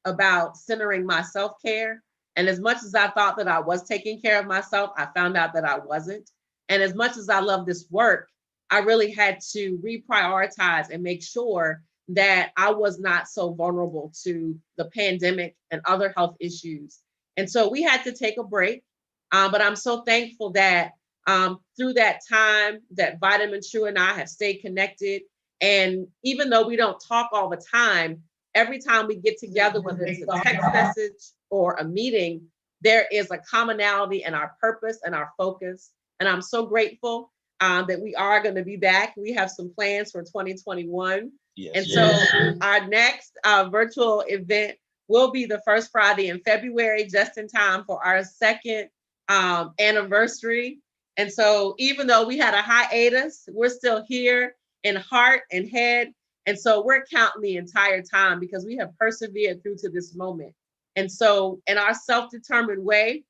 about centering my self-care. And as much as I thought that I was taking care of myself, I found out that I wasn't. And as much as I love this work, I really had to reprioritize and make sure that I was not so vulnerable to the pandemic and other health issues. And so we had to take a break. But I'm so thankful that through that time that Vitamin True and I have stayed connected. And even though we don't talk all the time, every time we get together, whether it's a text message or a meeting, there is a commonality in our purpose and our focus. And I'm so grateful that we are going to be back. We have some plans for 2021. Yes, and so our next virtual event will be the first Friday in February, just in time for our second anniversary. And so even though we had a hiatus, we're still here in heart and head. And so we're counting the entire time because we have persevered through to this moment. And so in our self-determined way,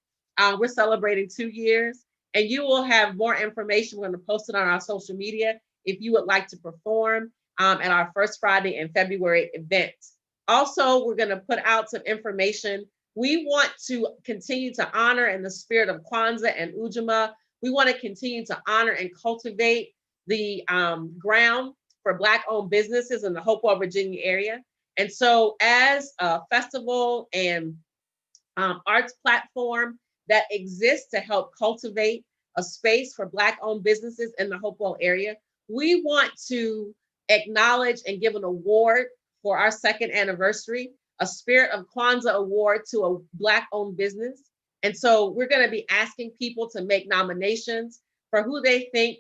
we're celebrating 2 years. And you will have more information. We're going to post it on our social media if you would like to perform at our first Friday in February event. Also, we're going to put out some information. We want to continue to honor in the spirit of Kwanzaa and Ujamaa. We want to continue to honor and cultivate the ground for Black-owned businesses in the Hopewell, Virginia area. And so as a festival and arts platform that exists to help cultivate a space for Black-owned businesses in the Hopewell area, we want to acknowledge and give an award for our second anniversary, a Spirit of Kwanzaa award to a Black-owned business. And so we're going to be asking people to make nominations for who they think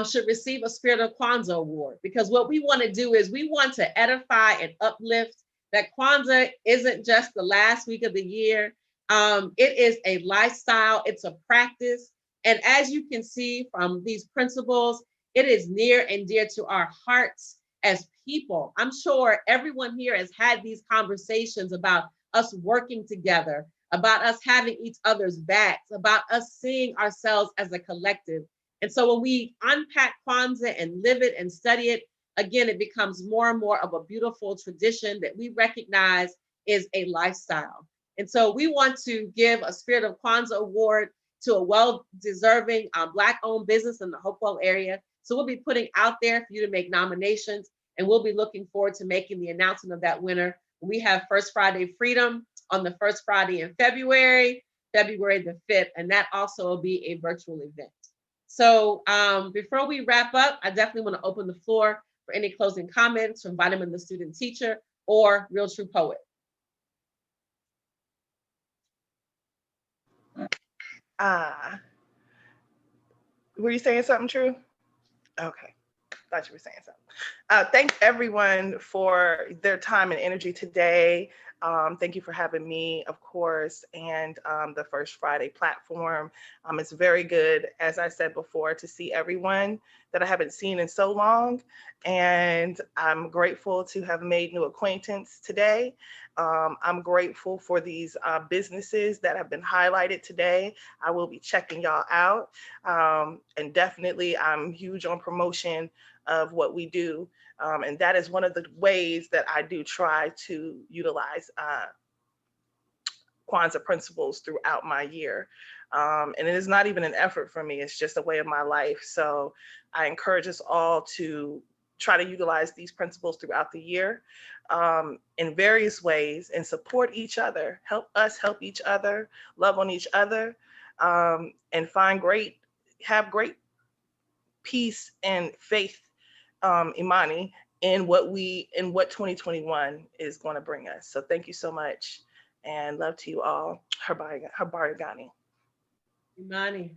should receive a Spirit of Kwanzaa award. Because what we want to do is we want to edify and uplift that Kwanzaa isn't just the last week of the year. It is a lifestyle, it's a practice. And as you can see from these principles, it is near and dear to our hearts as people. I'm sure everyone here has had these conversations about us working together, about us having each other's backs, about us seeing ourselves as a collective. And so when we unpack Kwanzaa and live it and study it, again, it becomes more and more of a beautiful tradition that we recognize is a lifestyle. And so we want to give a Spirit of Kwanzaa award to a well-deserving Black-owned business in the Hopewell area. So we'll be putting out there for you to make nominations, and we'll be looking forward to making the announcement of that winner. We have First Friday Freedom on the first Friday in February, February the 5th, and that also will be a virtual event. So before we wrap up, I definitely want to open the floor for any closing comments from Vitamin the Student Teacher or Real True Poet. Were you saying something, True? Okay, thought you were saying something. Thank everyone for their time and energy today. Thank you for having me, of course, and the First Friday platform. It's very good, as I said before, to see everyone that I haven't seen in so long. And I'm grateful to have made new acquaintance today. I'm grateful for these businesses that have been highlighted today. I will be checking y'all out. And definitely, I'm huge on promotion of what we do. And that is one of the ways that I do try to utilize Kwanzaa principles throughout my year. And it is not even an effort for me, it's just a way of my life. So I encourage us all to try to utilize these principles throughout the year in various ways and support each other, help us help each other, love on each other, and have great peace and faith, Imani, in what 2021 is going to bring us. So thank you so much, and love to you all. Habari Gani. Imani.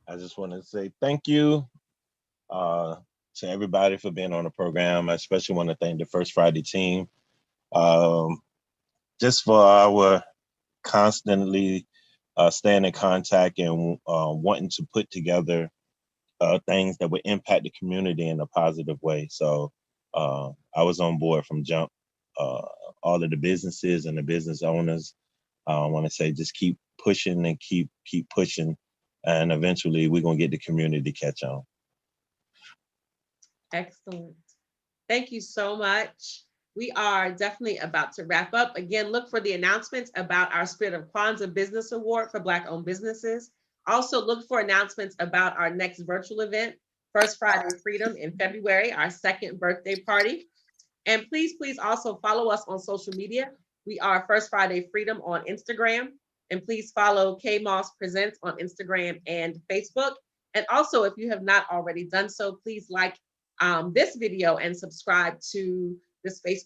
I just want to say thank you to everybody for being on the program. I especially want to thank the First Friday team just for our constantly staying in contact and wanting to put together things that would impact the community in a positive way. So I was on board from jump. All of the businesses and the business owners, I want to say just keep pushing and keep pushing, and eventually we're gonna get the community to catch on. Excellent. Thank you so much. We are definitely about to wrap up. Again, look for the announcements about our Spirit of Kwanzaa Business Award for Black-owned businesses. Also look for announcements about our next virtual event, First Friday Freedom in February, our second birthday party. And please also follow us on social media. We are First Friday Freedom on Instagram. And please follow K Moss Presents on Instagram and Facebook. And also, if you have not already done so, please like this video and subscribe to this this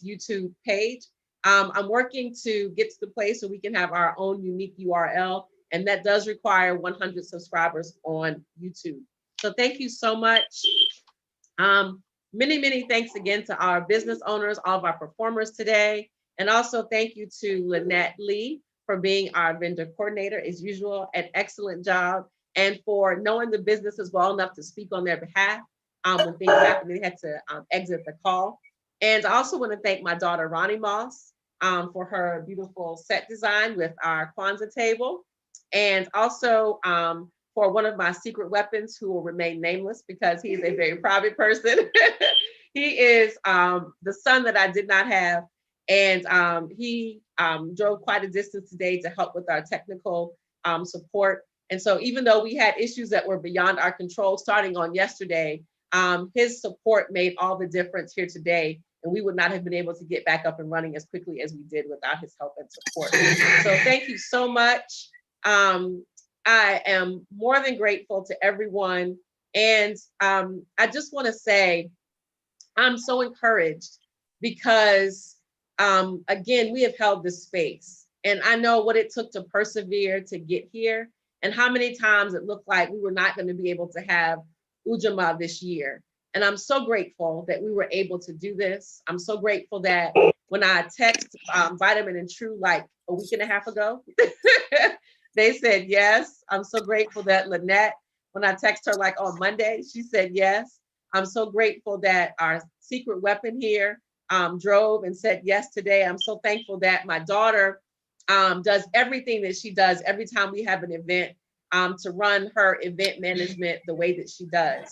YouTube page. I'm working to get to the place so we can have our own unique URL, and that does require 100 subscribers on YouTube. So thank you so much. Many thanks again to our business owners, all of our performers today. And also thank you to Lynette Lee for being our vendor coordinator, as usual, an excellent job, and for knowing the businesses well enough to speak on their behalf when things happened, they had to exit the call. And I also want to thank my daughter, Ronnie Moss, for her beautiful set design with our Kwanzaa table. And also for one of my secret weapons who will remain nameless because he is a very private person. He is the son that I did not have. And he drove quite a distance today to help with our technical support. And so even though we had issues that were beyond our control starting on yesterday, his support made all the difference here today. And we would not have been able to get back up and running as quickly as we did without his help and support. So thank you so much. I am more than grateful to everyone. And I just want to say, I'm so encouraged because, again, we have held this space. And I know what it took to persevere to get here and how many times it looked like we were not going to be able to have Ujamaa this year. And I'm so grateful that we were able to do this. I'm so grateful that when I texted Vitamin and True like a week and a half ago, they said yes. I'm so grateful that Lynette, when I texted her like on Monday, she said yes. I'm so grateful that our secret weapon here drove and said yes today. I'm so thankful that my daughter does everything that she does every time we have an event to run her event management the way that she does.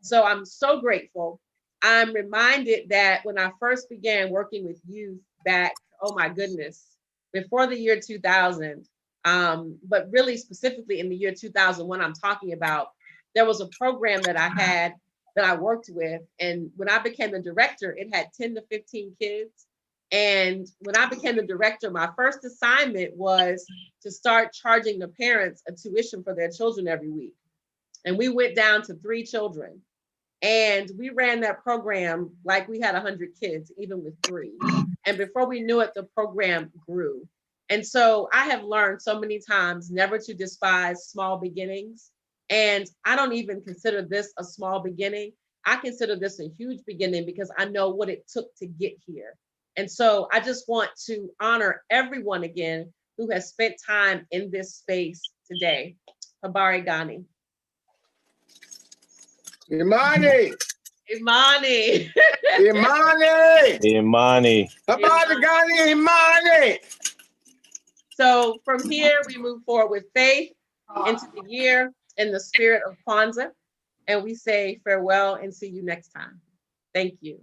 So I'm so grateful. I'm reminded that when I first began working with youth back, oh my goodness, before the year 2000, but really specifically in the year 2001 I'm talking about, there was a program that I had that I worked with. And when I became the director, it had 10 to 15 kids. And when I became the director, my first assignment was to start charging the parents a tuition for their children every week. And we went down to 3 children. And we ran that program like we had 100 kids, even with 3. And before we knew it, the program grew. And so I have learned so many times never to despise small beginnings. And I don't even consider this a small beginning. I consider this a huge beginning because I know what it took to get here. And so I just want to honor everyone again who has spent time in this space today. Habari Gani. Imani. Imani. Imani. Imani. Habari Gani Imani. So from here, we move forward with faith into the year in the spirit of Kwanzaa. And we say farewell and see you next time. Thank you.